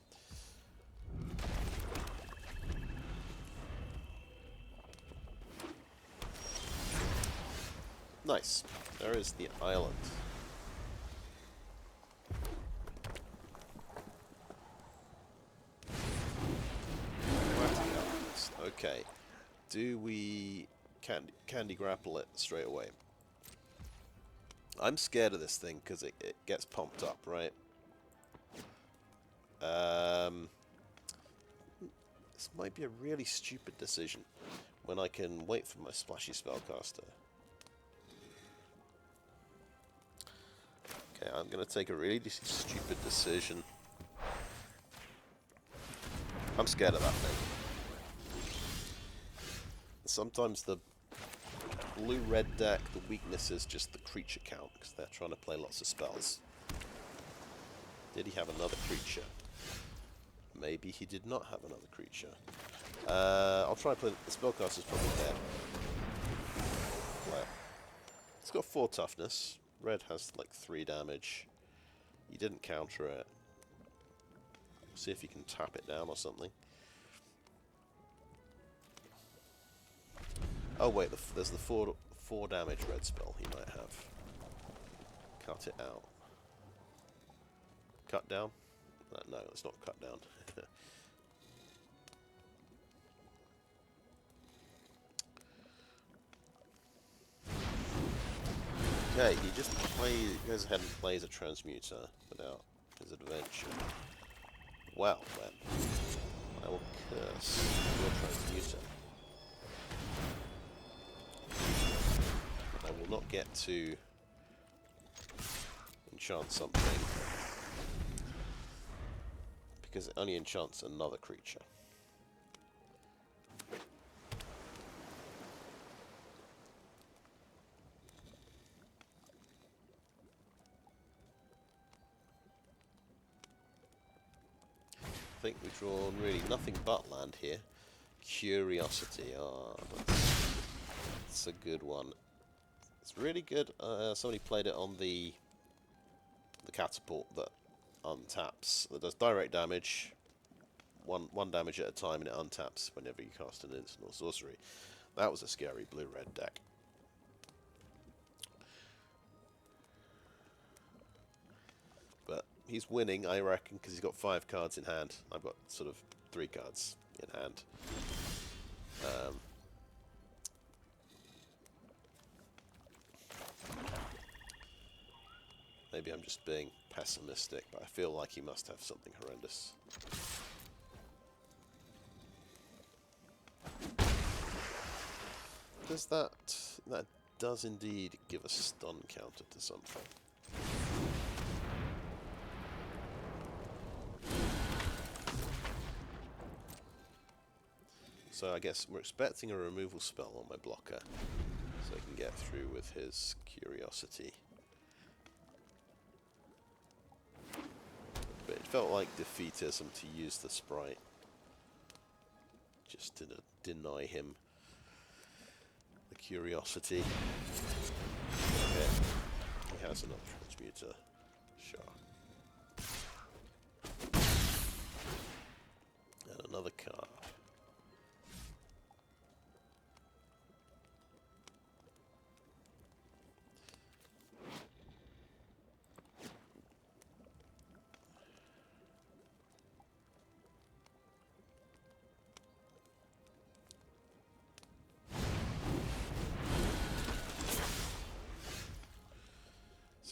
[SPEAKER 1] Nice. There is the island. Okay. Do we candy grapple it straight away? I'm scared of this thing because it gets pumped up, right? This might be a really stupid decision when I can wait for my Splashy Spellcaster. Okay, I'm going to take a really stupid decision. I'm scared of that thing. Sometimes the blue-red deck, the weakness is just the creature count, because they're trying to play lots of spells. Did he have another creature? Maybe he did not have another creature. I'll try and play... the Spellcaster's probably dead. Well, it's got 4 toughness. Red has like 3 damage. He didn't counter it. See if he can tap it down or something. Oh wait, there's the 4 damage red spell he might have. Cut it out. Cut down? No, it's not cut down. Okay, he just goes ahead and plays a Transmuter without his adventure. Well then, I will curse your Transmuter. I will not get to enchant something because it only enchants another creature. I think we've drawn really nothing but land here. Curiosity, that's a good one. It's really good. Somebody played it on the catapult that untaps. That does direct damage, one damage at a time, and it untaps whenever you cast an instant or sorcery. That was a scary blue-red deck. But he's winning, I reckon, because he's got 5 cards in hand. I've got sort of 3 cards in hand. Maybe I'm just being pessimistic, but I feel like he must have something horrendous. Does that does indeed give a stun counter to something. So I guess we're expecting a removal spell on my blocker, so I can get through with his Curiosity. But it felt like defeatism to use the Sprite, just to deny him the Curiosity. Okay, he has another Transmuter. Sure. And another card.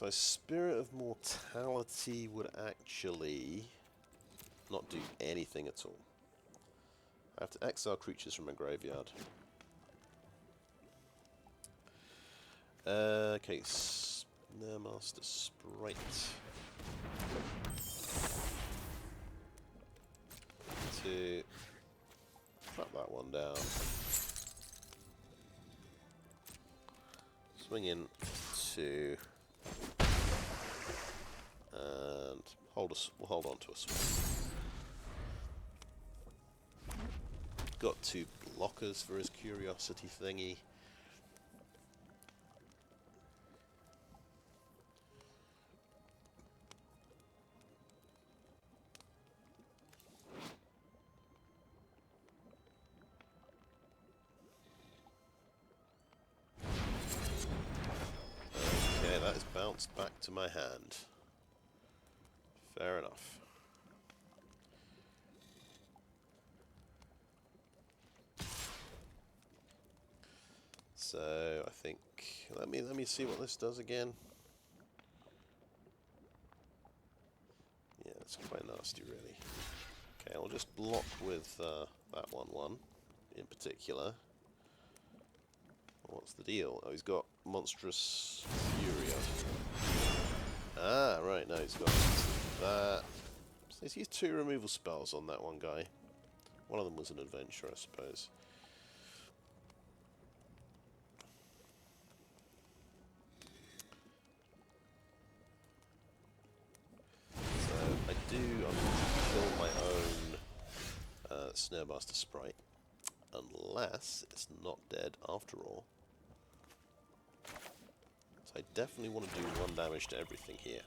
[SPEAKER 1] So Spirit of Mortality would actually not do anything at all. I have to exile creatures from my graveyard. Okay, Snaremaster Sprite. To trap that one down. Swing in 2. And we'll hold on to a swing. Got 2 blockers for his curiosity thingy. Okay, that is bounced back to my hand. Fair enough. So I think let me see what this does again. Yeah, it's quite nasty, really. Okay, I'll just block with that 1/1 in particular. What's the deal? Oh, he's got Monstrous Fury up. Ah, right, no, he's got that. So he's used 2 removal spells on that one guy. One of them was an adventure, I suppose. So I'm going to kill my own Snaremaster Sprite. Unless it's not dead after all. So I definitely want to do 1 damage to everything here.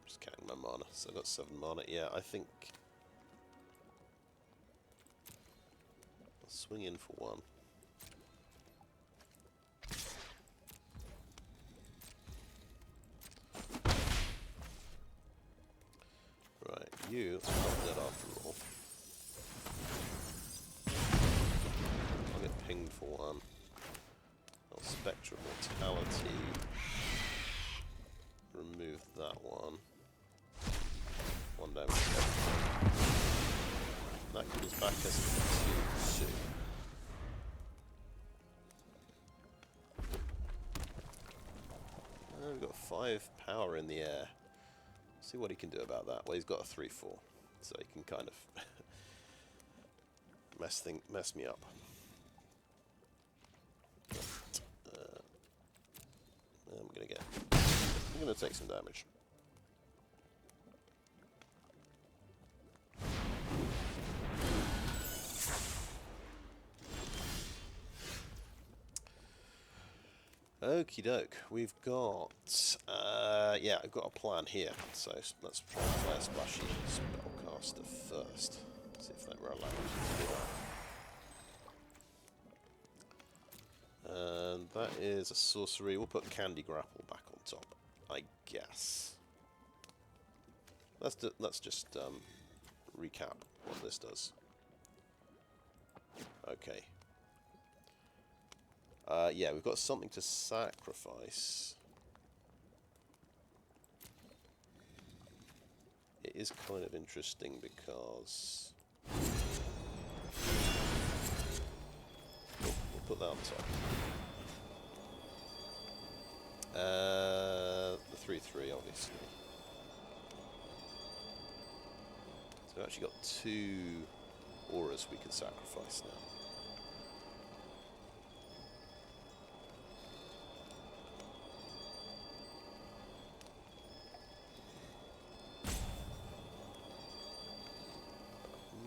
[SPEAKER 1] Just counting my mana. So I've got 7 mana. Yeah, I think I'll swing in for 1. You are not dead after all. I'll get pinged for 1. I'll Specter of Mortality. Remove that one. 1 damage. That comes back as a 2/2. We've got 5 power in the air. See what he can do about that. Well, he's got a 3/4, so he can kind of mess me up. I'm gonna take some damage. Okie doke, we've got, yeah, I've got a plan here, so let's try and play a Splashy Spellcaster first, see if they were allowed to do that. And that is a sorcery. We'll put Candy Grapple back on top, I guess. Let's just recap what this does. Okay. Yeah, we've got something to sacrifice. It is kind of interesting because we'll put that on top. The 3/3, obviously. So we've actually got 2 auras we can sacrifice now.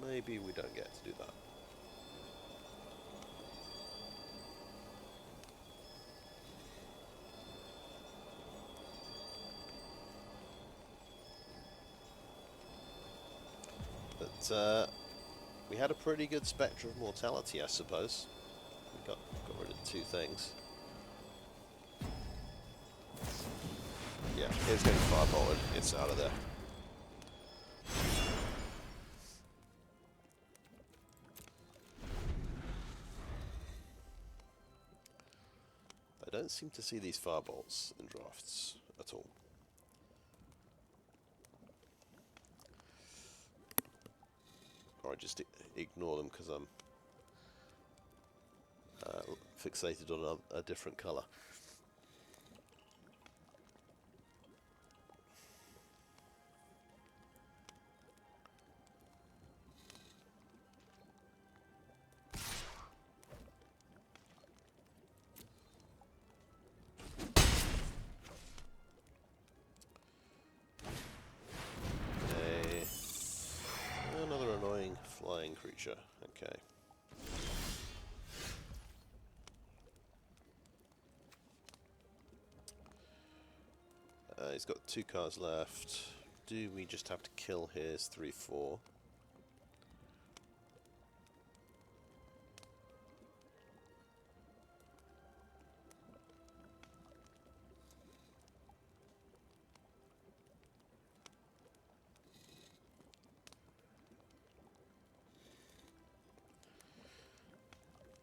[SPEAKER 1] Maybe we don't get to do that. But we had a pretty good Specter of Mortality, I suppose. We got rid of 2 things. Yeah, it's getting firebolted. It's out of there. don't seem to see these firebolts in drafts at all. Or I just ignore them because I'm fixated on a different colour. Another annoying flying creature. Okay. He's got 2 cards left. Do we just have to kill his 3/4?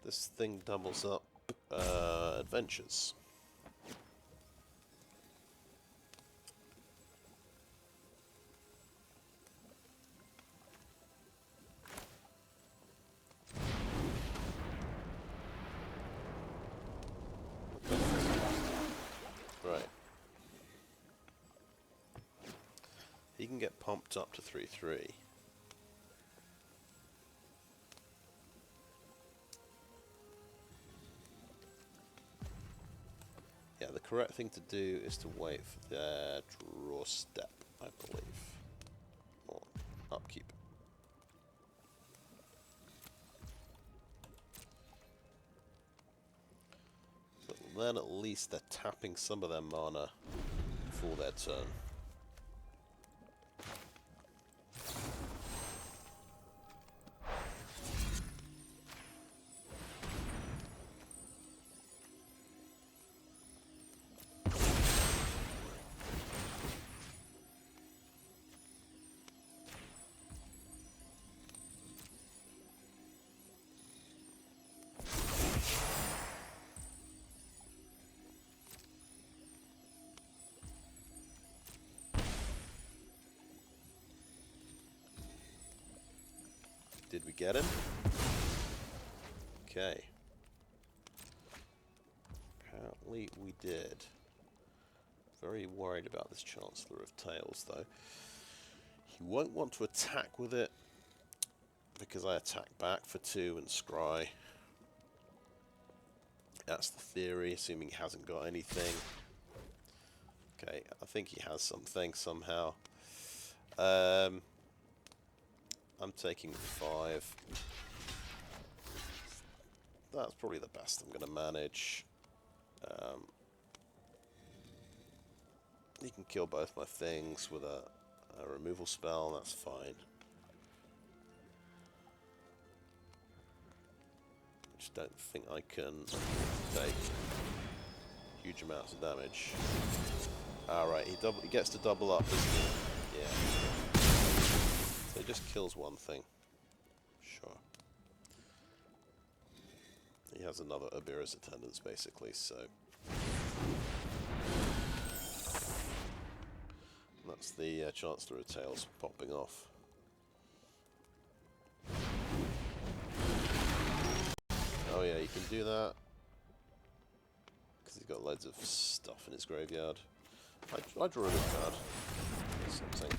[SPEAKER 1] This thing doubles up adventures. Right. He can get pumped up to 3/3. Yeah, the correct thing to do is to wait for their draw step, I believe. Or upkeep. But then at least they're tapping some of their mana for their turn. Did we get him? Okay. Apparently we did. Very worried about this Chancellor of Tales, though. He won't want to attack with it, because I attack back for 2 and scry. That's the theory, assuming he hasn't got anything. Okay, I think he has something somehow. I'm taking 5. That's probably the best I'm going to manage. He can kill both my things with a removal spell, that's fine. I just don't think I can take huge amounts of damage. Alright, he gets to double up, doesn't he? Yeah. So he just kills one thing. Sure. He has another Obyra's Attendants, basically, so... That's the Chancellor of Tales popping off. Oh yeah, you can do that. Because he's got loads of stuff in his graveyard. I draw a good card. Something.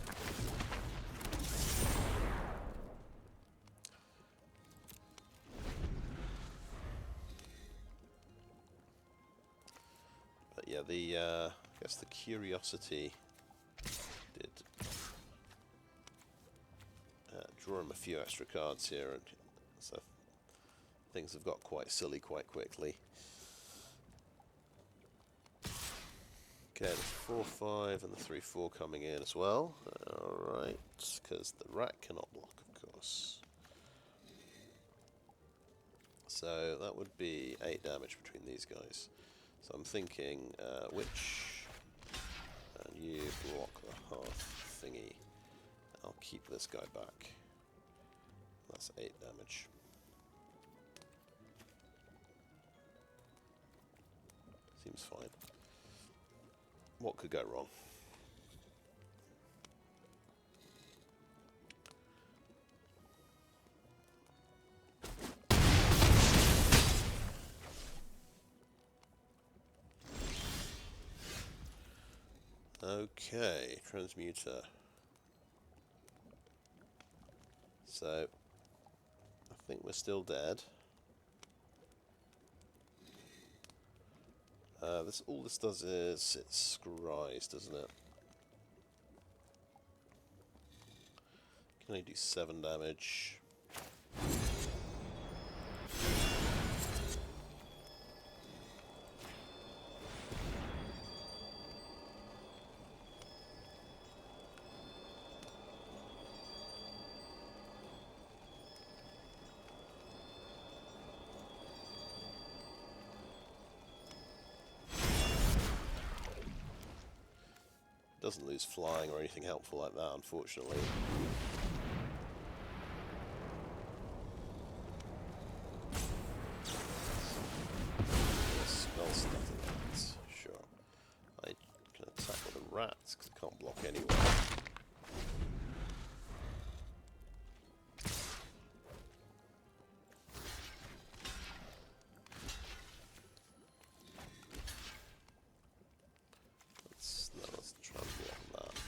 [SPEAKER 1] But yeah, I guess the Curiosity did draw him a few extra cards here, and so things have got quite silly quite quickly. Okay, the 4/5 and the 3/4 coming in as well. Alright, because the rat cannot block, of course. So that would be 8 damage between these guys. So I'm thinking Witch, and you block the hearth thingy. I'll keep this guy back. That's 8 damage. seems fine. What could go wrong? Okay, Transmuter. So, I think we're still dead. All this does is it scries, doesn't it? Can only do 7 damage. Doesn't lose flying or anything helpful like that, unfortunately. Spell Stutter, sure. I can attack with the rats because I can't block anyway. Let's try and block that.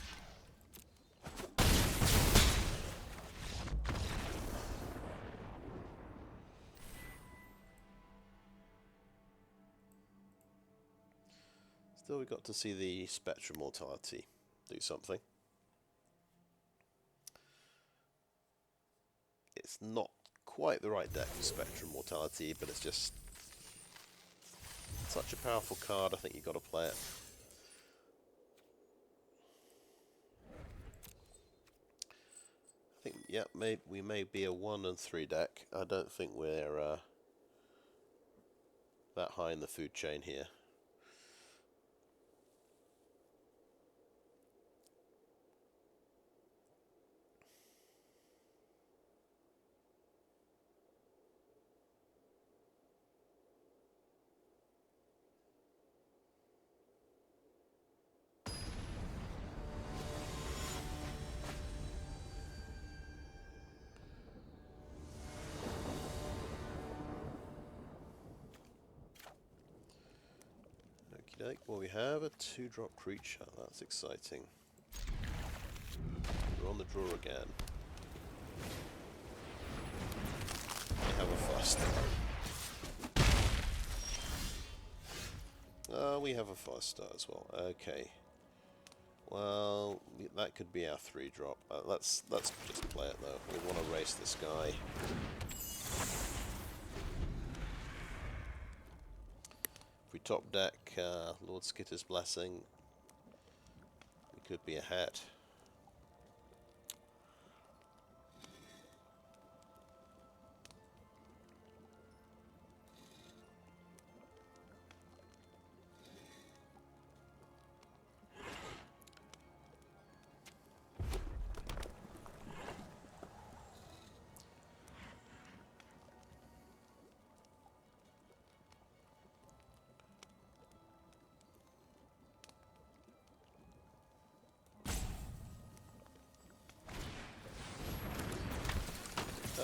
[SPEAKER 1] Still, we got to see the Specter of Mortality do something. It's not quite the right deck for Specter of Mortality, but it's just such a powerful card. I think you've got to play it. I think, yeah, we may be a 1 and 3 deck. I don't think we're that high in the food chain here. Well, we have a 2-drop creature. That's exciting. We're on the draw again. We have a fast start. We have a fast start as well. Okay. Well, that could be our 3-drop. Let's just play it though. We want to race this guy. If we top deck Lord Skitter's Blessing, we could be ahead.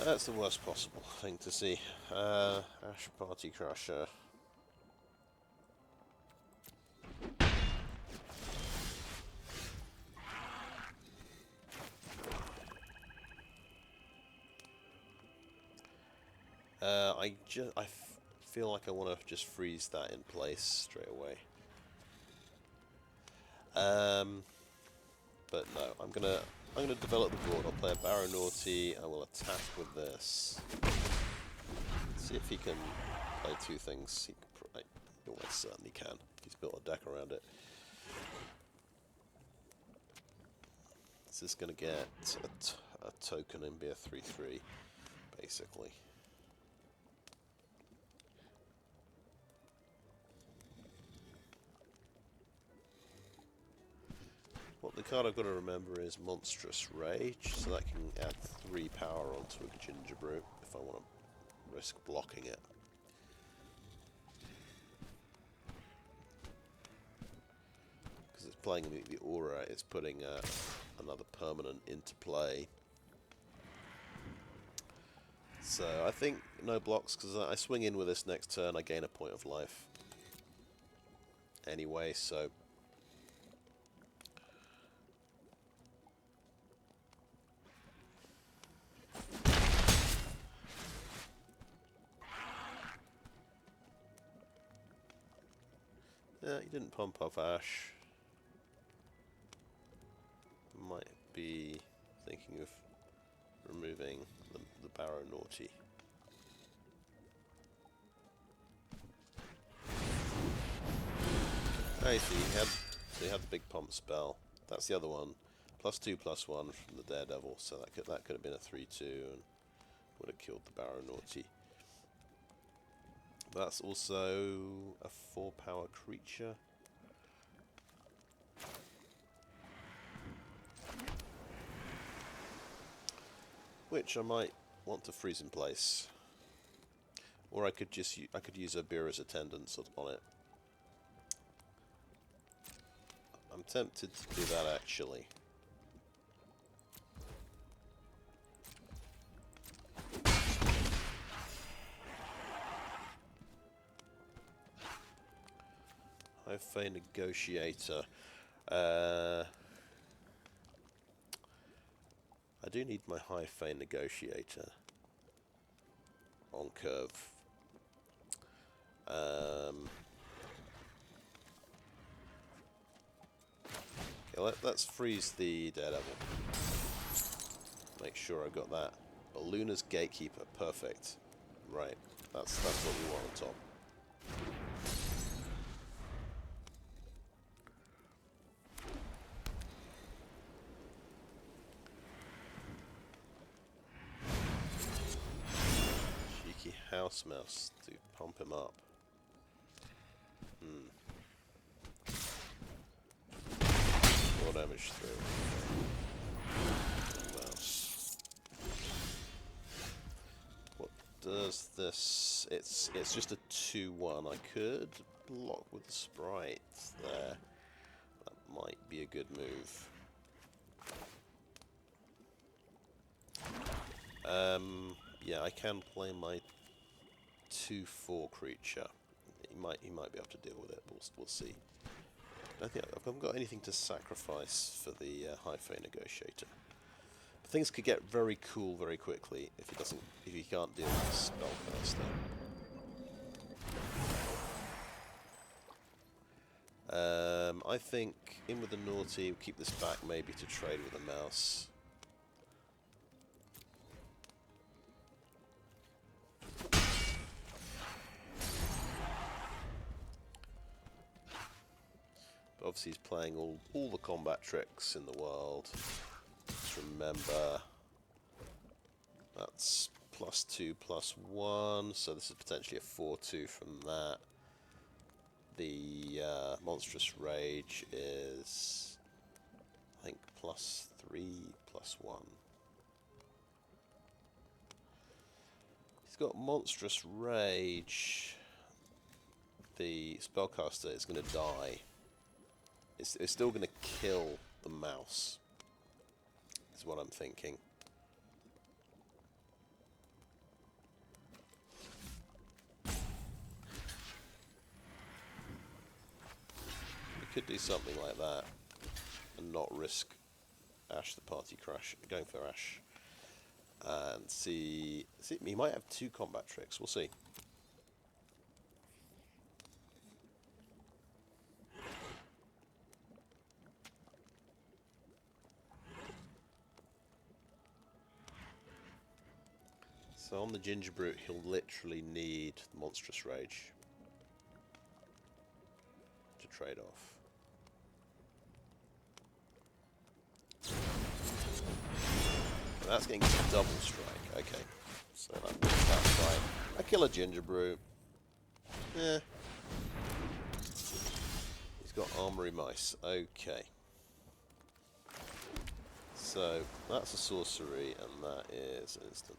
[SPEAKER 1] That's the worst possible thing to see. Ash Party Crusher. I feel like I want to just freeze that in place straight away. But no, I'm gonna develop the board. I'll play a Barrow Naughty. I will attack with this. See if he can play 2 things. He almost certainly can. He's built a deck around it. This is going to get a token and be a 3/3, basically. What the card I've got to remember is Monstrous Rage, so that can add 3 power onto a Ginger Brew if I want to risk blocking it. because it's playing the Aura, it's putting another permanent into play. So I think no blocks, because I swing in with this next turn, I gain a point of life. Anyway, so... Yeah, he didn't pump off Ash. Might be thinking of removing the Barrow Naughty. I see, he had the big pump spell. That's the other one. +2/+1 from the Daredevil, so that could have been a 3/2 and would have killed the Barrow Naughty. That's also a 4-power creature. Which I might want to freeze in place. Or I could just use Obyra's Attendants on it. I'm tempted to do that actually. High Fae Negotiator. I do need my High Fae Negotiator on curve. Okay, let's freeze the Daredevil. Make sure I got that. Beluna's Gatekeeper, perfect. Right, that's what we want on top. Cheeky house mouse to pump him up. 4 damage through. Mouse. What does this? It's just a 2/1. I could block with the Sprite there. That might be a good move. Yeah, I can play my 2/4 creature. He might be able to deal with it. We'll see. I don't think I've got anything to sacrifice for the High Fae Negotiator. But things could get very cool very quickly if he can't deal with the Spellcaster. I think in with the Naughty, we'll keep this back maybe to trade with the mouse. Obviously he's playing all the combat tricks in the world. Just remember, that's +2/+1, so this is potentially a 4/2 from that. The Monstrous Rage is, I think, +3/+1. He's got Monstrous Rage. The Spellcaster is going to die. It's still going to kill the mouse, is what I'm thinking. We could do something like that and not risk Ash the party crash, going for Ash. And see, he might have 2 combat tricks, we'll see. So on the Ginger Brute, he'll literally need the Monstrous Rage to trade off. And that's getting double strike. Okay, so that's fine. I kill a Ginger Brute. Yeah. He's got Armory Mice. Okay. So that's a sorcery, and that is an instant.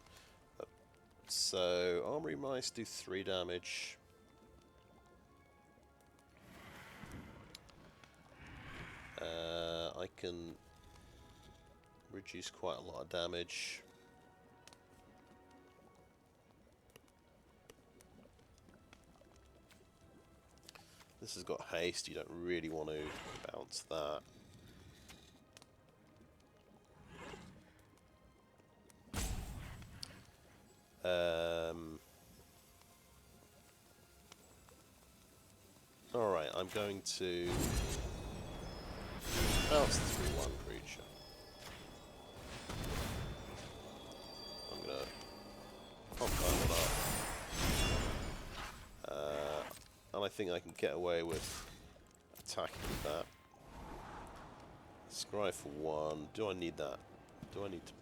[SPEAKER 1] So, Armory Mice do 3 damage. I can reduce quite a lot of damage. This has got haste, you don't really want to bounce that. Alright, I'm going to bounce the 3/1 creature. I'm going to pop that one up. And I think I can get away with attacking with that. Scry for 1. Do I need that? Do I need to...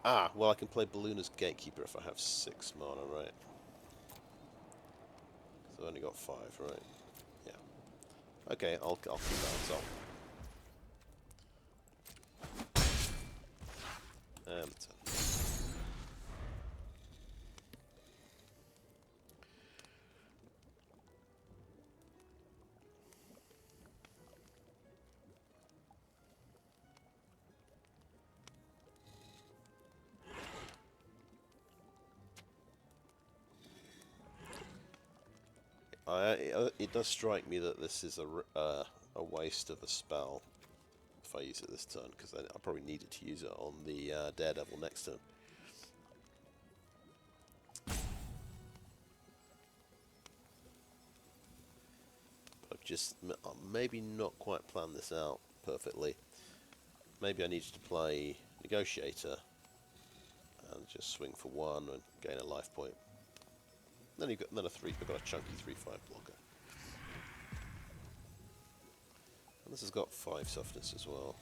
[SPEAKER 1] Ah, well I can play Beluna's Gatekeeper if I have 6 mana, right? So I've only got 5, right? Yeah. Okay, I'll keep that on top. And it does strike me that this is a waste of a spell if I use it this turn, because I probably needed to use it on the Daredevil next turn. But I've just maybe not quite planned this out perfectly. Maybe I needed to play Negotiator and just swing for 1 and gain a life point. Then you've got another 3. I've got a chunky 3/5 blocker. And this has got 5 softness as well.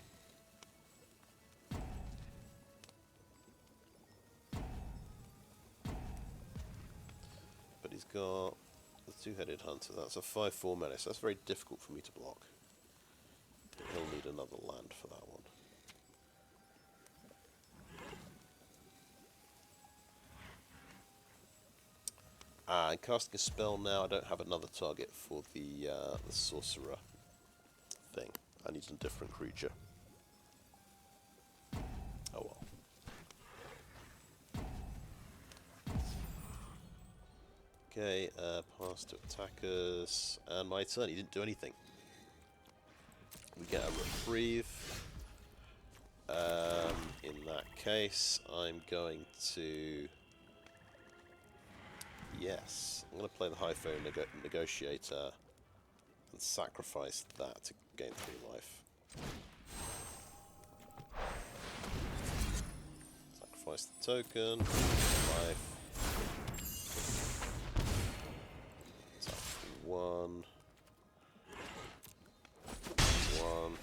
[SPEAKER 1] But he's got the 2-headed hunter. That's a 5/4 melee, so that's very difficult for me to block. He'll need another land for that one. And casting a spell now, I don't have another target for the sorcerer thing. I need a different creature. Oh well. Okay, pass to attackers, and my turn. He didn't do anything. We get a reprieve. In that case, I'm going to... Yes, I'm going to play the High Fae Negotiator and sacrifice that to gain 3 life. Sacrifice the token, life. Attack for 1. 1.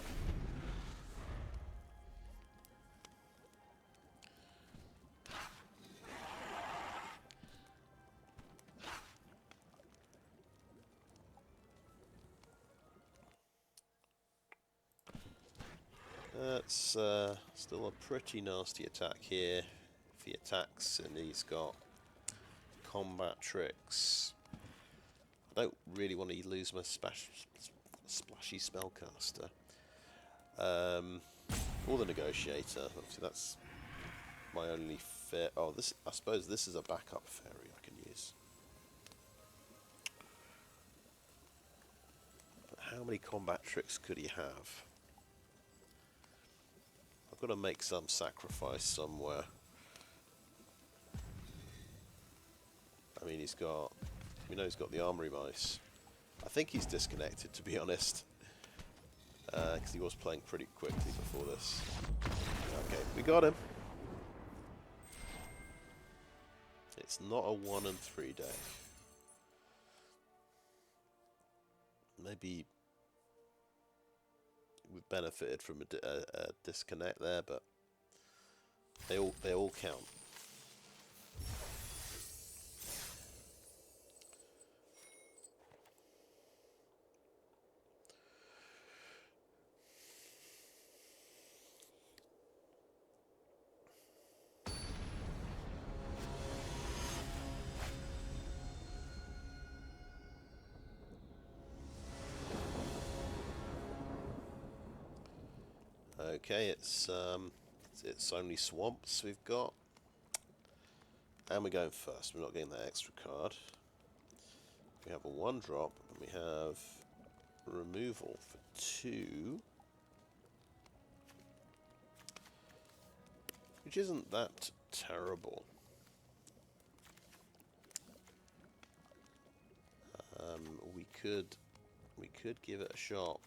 [SPEAKER 1] That's still a pretty nasty attack here. If he attacks and he's got combat tricks. I don't really want to lose my Splashy Spellcaster. Or the Negotiator. Obviously that's my only fair... Oh, this, I suppose this is a backup fairy I can use. But how many combat tricks could he have? I've got to make some sacrifice somewhere. I mean, he's got... We know he's got the Armory Mice. I think he's disconnected, to be honest. Because he was playing pretty quickly before this. Okay, we got him. It's not a 1 and 3 day. Maybe we've benefited from a disconnect there, but they all count. Okay, it's only swamps we've got. And we're going first. We're not getting that extra card. We have a 1-drop, and we have removal for 2. Which isn't that terrible. We could give it a shot.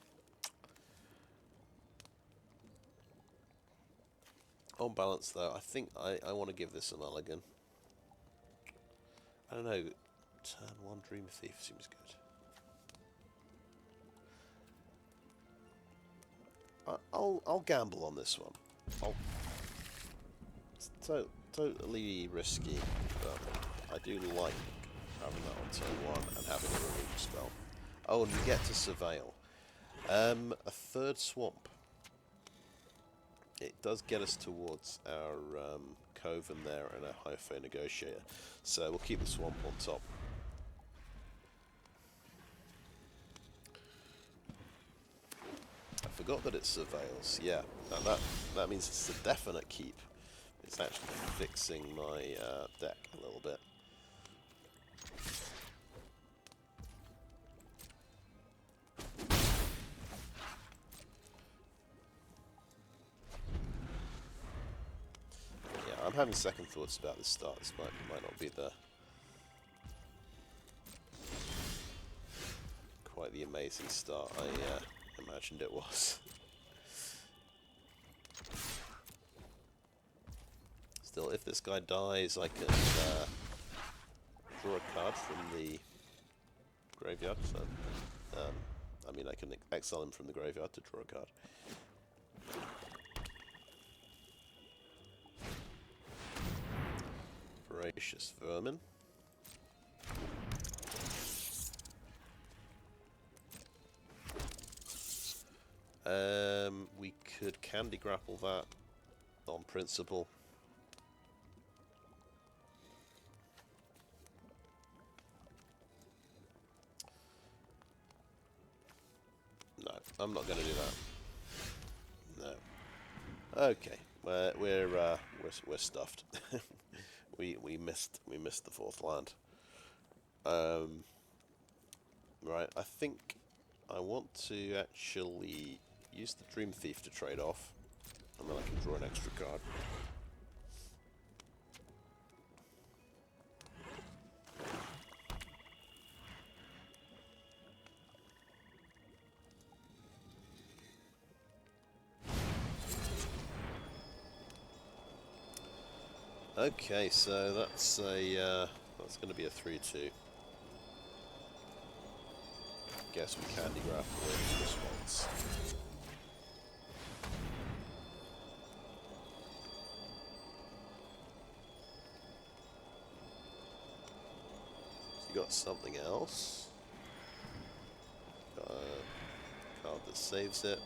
[SPEAKER 1] On balance, though, I think I want to give this a mulligan. I don't know. Turn 1 Dreamthief seems good. I'll gamble on this one. It's totally risky, but I do like having that on turn 1 and having a removal spell. Oh, and we get to surveil. A 3rd swamp. It does get us towards our coven there and our High Fae Negotiator, so we'll keep the swamp on top. I forgot that it surveils. Yeah, that means it's a definite keep. It's actually fixing my deck a little bit. I'm having second thoughts about this start. This might not be quite the amazing start I imagined it was. Still, if this guy dies, I can draw a card from the graveyard. So, I mean, I can exile him from the graveyard to draw a card. Voracious Vermin. We could Candy Grapple that on principle. No, I'm not going to do that. No. Okay, we're stuffed. we missed the 4th land. Right, I think I want to actually use the Dreamthief to trade off, and then I can draw an extra card. Okay, so that's going to be a 3-2. Guess we Candy Grapple in response. So you got something else? Got a card that saves it.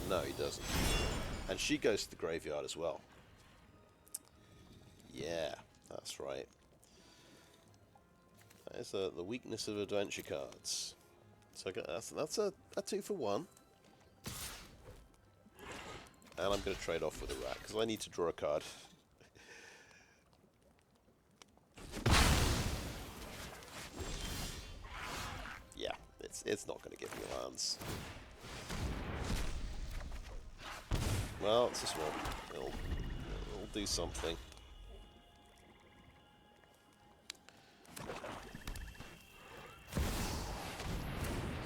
[SPEAKER 1] No, he doesn't. And she goes to the graveyard as well. Yeah, that's right. That is the weakness of adventure cards. So that's a 2-for-1. And I'm going to trade off with a rat, because I need to draw a card. Yeah, it's not going to give me lands. Well, it's a swamp. It'll do something.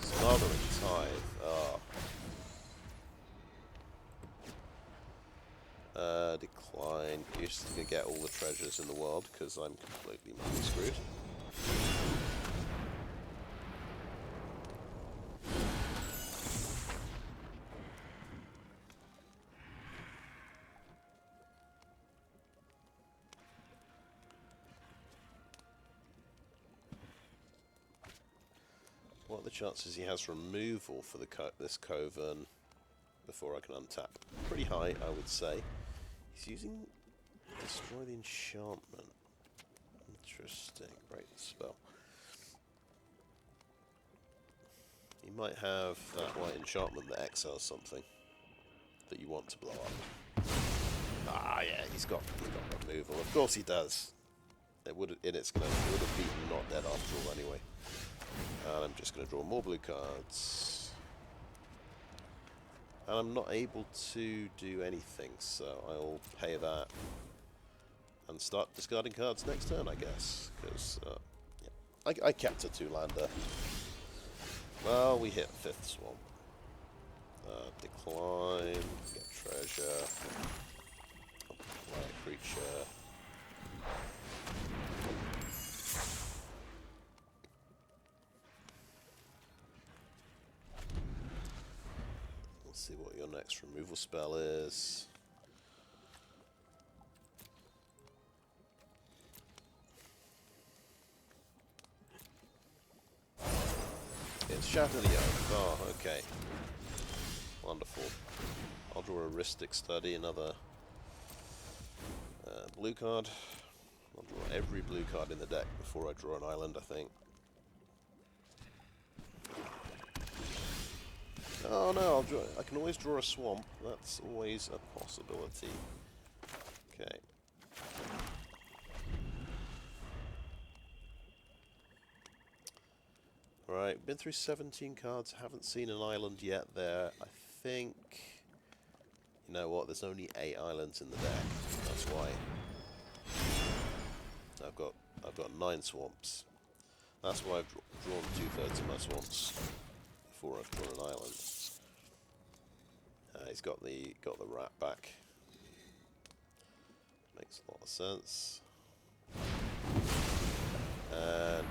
[SPEAKER 1] Smothering Tithe. Decline. You're just going to get all the treasures in the world because I'm completely screwed. What are the chances he has removal for this Coven before I can untap? Pretty high, I would say. He's using Destroy the Enchantment. Interesting. Break the spell. He might have that white enchantment that exiles something that you want to blow up. Ah, yeah, he's got removal. Of course he does. It would have beaten Not Dead after all anyway. And I'm just going to draw more blue cards. And I'm not able to do anything, so I'll pay that and start discarding cards next turn, I guess. Because yeah, I kept a 2-lander. Well, we hit 5th swamp. Decline, get treasure, apply a creature. Let's see what your next removal spell is. It's Shatter the Earth. Oh, okay. Wonderful. I'll draw a Rhystic Study, another blue card. I'll draw every blue card in the deck before I draw an island, I think. Oh no, I can always draw a swamp. That's always a possibility. Okay. Right, been through 17 cards, haven't seen an island yet there. I think... You know what, there's only 8 islands in the deck. That's why. I've got 9 swamps. That's why I've drawn 2/3 of my swamps before I've drawn an island. He's got the rat back. Makes a lot of sense. And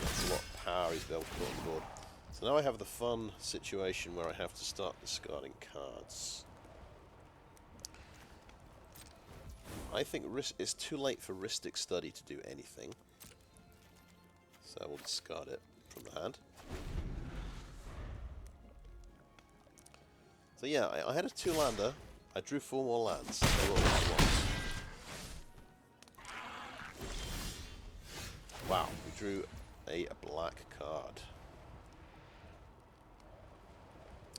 [SPEAKER 1] that's a lot of power he's able to put on the board. So now I have the fun situation where I have to start discarding cards. I think it's too late for Rhystic Study to do anything. So I will discard it from the hand. So yeah, I had a 2-lander. I drew 4 more lands. They were all swamps. Wow, we drew a black card.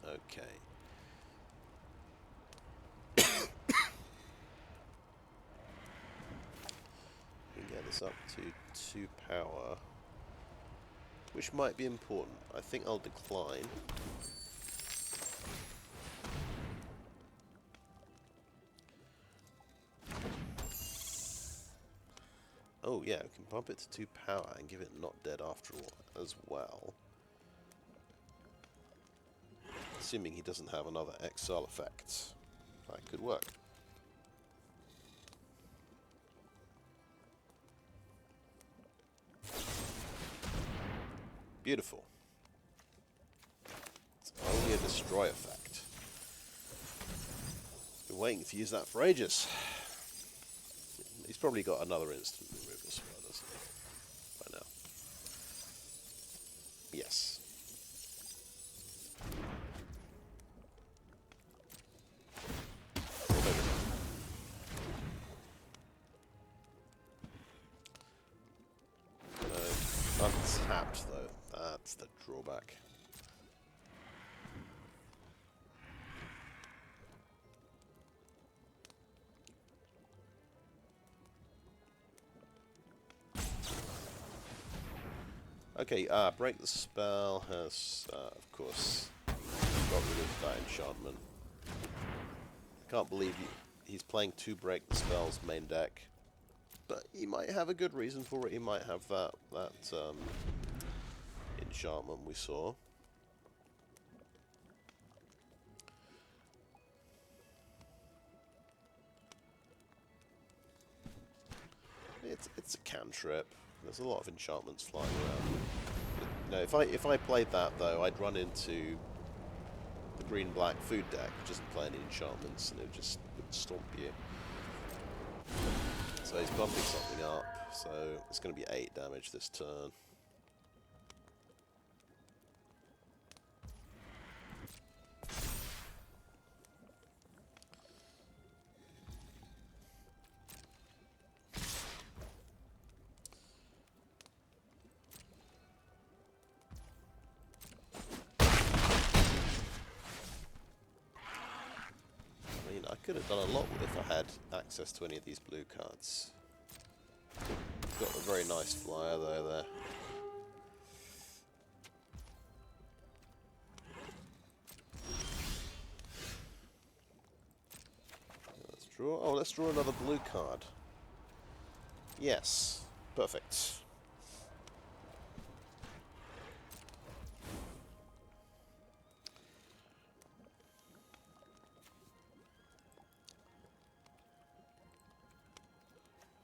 [SPEAKER 1] Okay. We can get this up to 2 power, which might be important. I think I'll decline. Oh yeah, we can bump it to 2 power and give it Not Dead after all as well. Assuming he doesn't have another exile effect. That could work. Beautiful. It's only a destroy effect. Been waiting to use that for ages. He's probably got another instant removal spell, doesn't he? By now. Yes. Untapped though. That's the drawback. Okay, Break the Spell has, of course, got rid of that enchantment. I can't believe he's playing 2 Break the Spells main deck, but he might have a good reason for it. He might have that enchantment we saw. It's a cantrip. There's a lot of enchantments flying around. You know, if I played that though, I'd run into the green-black food deck, which doesn't play any enchantments, and it would stomp you. So he's bumping something up. So it's going to be 8 damage this turn. Could have done a lot if I had access to any of these blue cards. Got a very nice flyer though there. Let's draw. Oh, let's draw another blue card. Yes, perfect.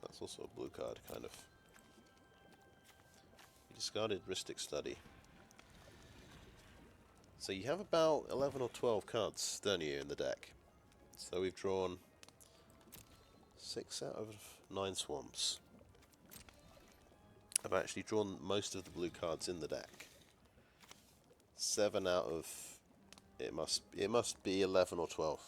[SPEAKER 1] That's also a blue card, kind of. You discarded Rhystic Study. So you have about 11 or 12 cards, don't you, in the deck? So we've drawn 6 out of 9 swamps. I've actually drawn most of the blue cards in the deck. 7 out of... It must be 11 or 12.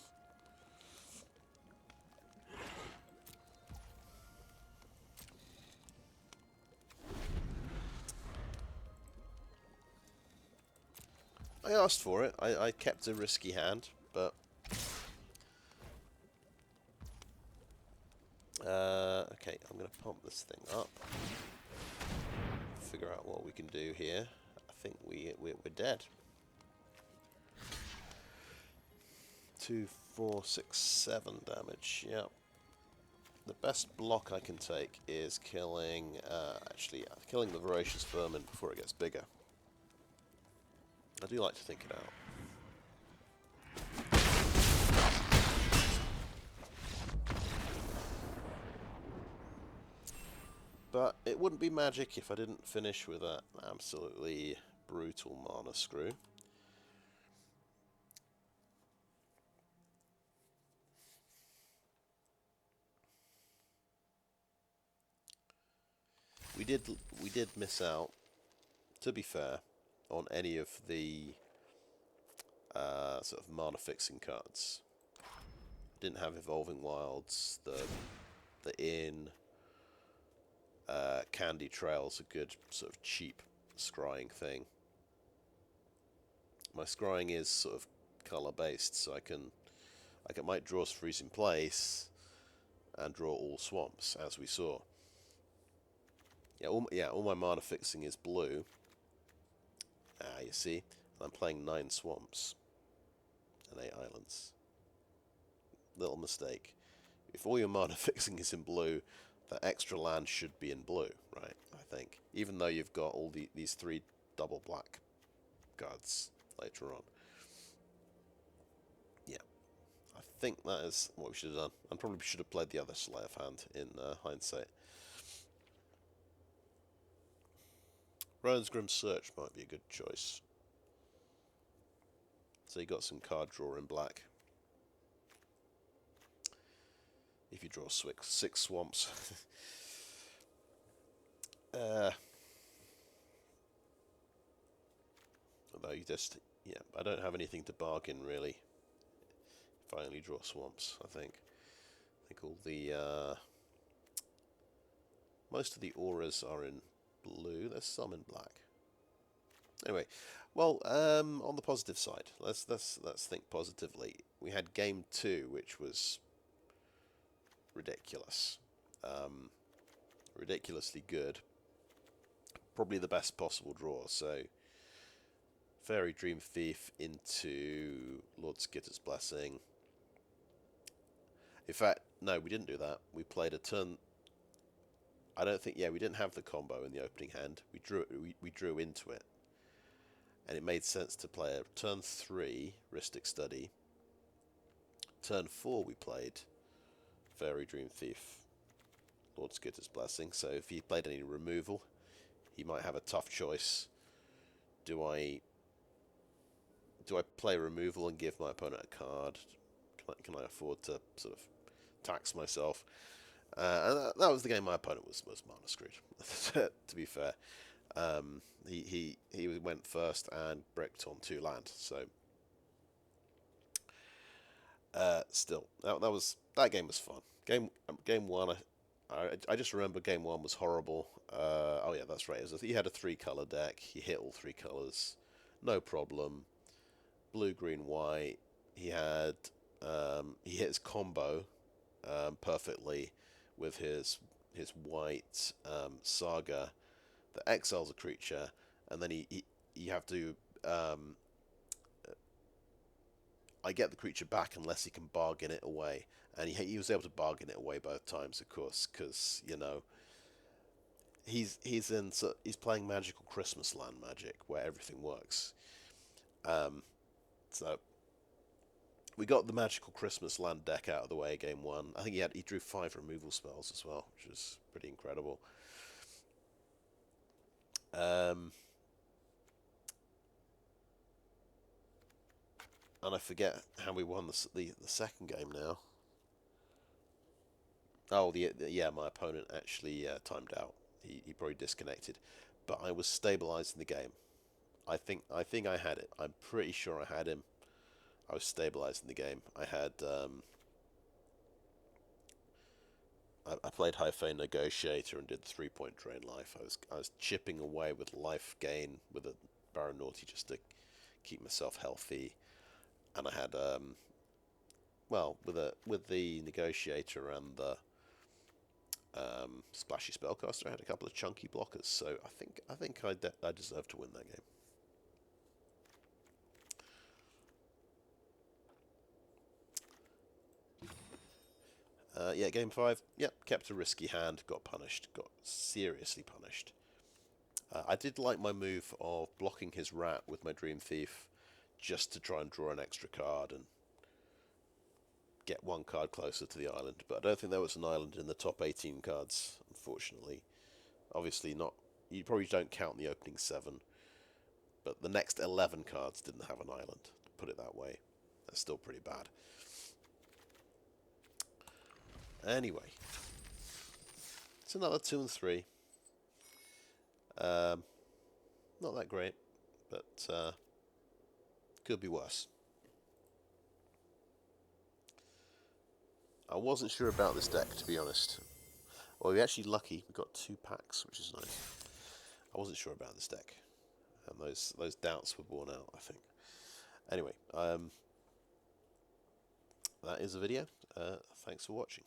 [SPEAKER 1] I asked for it. I kept a risky hand, but... okay, I'm going to pump this thing up. Figure out what we can do here. I think we're dead. 2, 4, 6, 7 damage. Yeah. The best block I can take is killing the Voracious Vermin before it gets bigger. I do like to think it out. But it wouldn't be magic if I didn't finish with that absolutely brutal mana screw. We did miss out, to be fair, on any of the sort of mana fixing cards. Didn't have Evolving Wilds. The Inn, Candy Trail's a good sort of cheap scrying thing. My scrying is sort of color based, so I might draw Freeze in Place and draw all swamps, as we saw. All my mana fixing is blue. You see, and I'm playing 9 swamps and 8 islands. Little mistake. If all your mana fixing is in blue, the extra land should be in blue, right? I think, even though you've got all these 3 double black cards later on. Yeah, I think that is what we should have done. I probably should have played the other Sleight of Hand in hindsight. Rowan's Grim Search might be a good choice. So you got some card draw in black. If you draw 6 swamps. Although you just... Yeah, I don't have anything to bargain, really. If I only draw swamps, I think. I think all the... most of the auras are in blue. There's some in black. Anyway, well, on the positive side, let's think positively. We had game 2, which was ridiculous, ridiculously good. Probably the best possible draw. So, Faerie Dreamthief into Lord Skitter's Blessing. In fact, no, we didn't do that. We played a turn. I don't think. Yeah, we didn't have the combo in the opening hand. We drew into it, and it made sense to play a turn 3 Rhystic Study. Turn 4 we played Faerie Dreamthief, Lord Skitter's Blessing. So if he played any removal, he might have a tough choice. Do I play removal and give my opponent a card? Can I afford to sort of tax myself? And that was the game my opponent was mana screwed. To be fair, he went first and bricked on 2 land. So still, that game was fun. Game 1, I just remember game 1 was horrible. Oh yeah, that's right. He had a 3-color deck. He hit all 3 colors, no problem. Blue, green, white. He had he hits combo perfectly with his white saga that exiles a creature, and then you have to I get the creature back unless he can bargain it away, and he was able to bargain it away both times, of course, because you know he's playing magical Christmas land magic where everything works. So we got the magical Christmas land deck out of the way game one. I think he drew 5 removal spells as well, which was pretty incredible. And I forget how we won the second game now. Oh, yeah, my opponent actually timed out. He probably disconnected, but I was stabilizing the game. I think I had it. I'm pretty sure I had him. I was stabilizing the game. I had I played High Fae Negotiator and did 3-point drain life. I was chipping away with life gain with a Barrow Naughty just to keep myself healthy, and I had well, with the Negotiator and the Splashy Spellcaster, I had a couple of chunky blockers, so I think I deserve to win that game. Yeah, game 5. Yep, kept a risky hand, got punished, got seriously punished. I did like my move of blocking his rat with my Dreamthief, just to try and draw an extra card and get 1 card closer to the island. But I don't think there was an island in the top 18 cards, unfortunately. Obviously not. You probably don't count the opening 7, but the next 11 cards didn't have an island, to put it that way. That's still pretty bad. Anyway, it's another 2 and 3. Not that great, but could be worse. I wasn't sure about this deck, to be honest. Well, we're actually lucky. We got 2 packs, which is nice. I wasn't sure about this deck, and those doubts were borne out, I think. Anyway, that is the video. Thanks for watching.